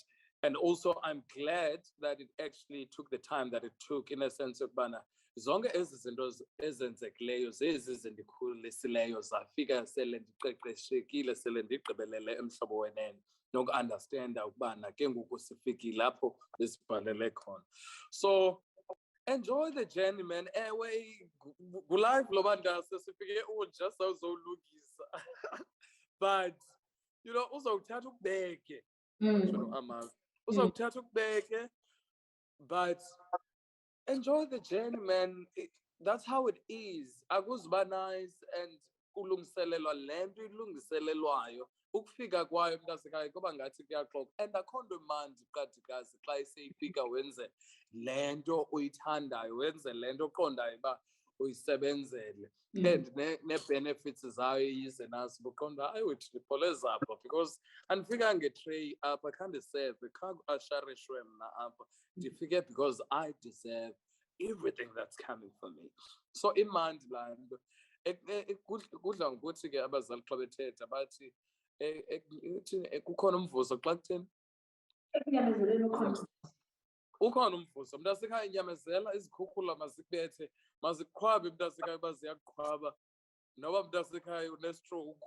also I'm glad that it actually took the time that it took, in a sense of bana. Zonke ezi zinto ezenzekileyo zezi zindikhulisileyo zafika sele ndiqeqeshekile sele ndigqibelele emhlobo wenene noku-understanda ukubana ke ngoku sifikile lapho besibhalele khona. So enjoy the journey, man. Ewe kulife loba ndase sifike unja sawuzolungisa. But you know, uzawuthatha ukubeke. Mm. Uzawuthatha ukubeke, but enjoy the journey, man. That's how it is. Akuzuba nice and ulungiselelwa lento ilungiselelwayo. Ukufika kwayo mntasekhaya kuba ngathi kuyaxoxa. And akho nto mandi Qadikazi xa iseyifika wenze lento uyithandayo, wenze lento oqondayo uba uyisebenzele. And ne-benefits zayo iyize nazo buqonda hayi wethu ndiphole zapha because andifika ngetray apha khange ndiserve khange asharishwe mna apha ndifike because I deserve everything that's coming for me. So imandi laa nto kudla ngokuthi ke abazali xa bethetha bathi kukhona umvuzo xa kutheni ukhona umvuzo mntasekhaya inyamezela izikhukhula mazikubethe mazikuqhwabe mntasekhaya uba ziyakuqhwaba noba mntasekhaya unestroke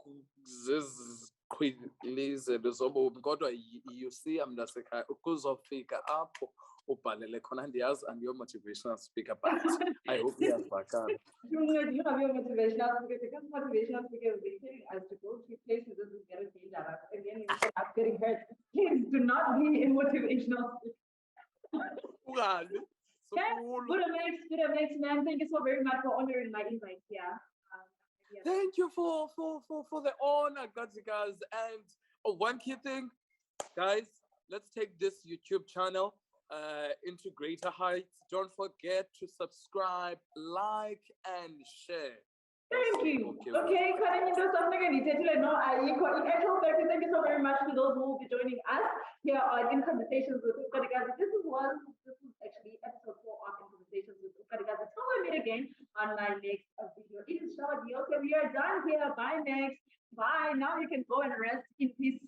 zeziqhwilize zobomi kodwa you see mntasekhaya ukuzofika apho ubhalele khona ndiyazi andiyo-motivational speaker but I hope iyazivakala. You have your motivational speaker because motivational speakers they tell us to go to places that will get us dangerous and then instead of getting hurt. Please do not be a motivational speaker. Good mix, man. Thank you so very much for honoring my invite here. Thank you for the honor, Qadikazi. And one key thing, guys, let's take this YouTube channel into greater heights. Don't forget to subscribe, like, and share. Thank you. Okay, can you do something? In actual fact, thank you so very much to those who will be joining us here on In Conversations with Qadikazi. This is actually episode 4 of In Conversations with Qadikazi. So we'll meet again on my next video. In short, okay, we are done here. Bye next. Bye. Now you can go and rest in peace.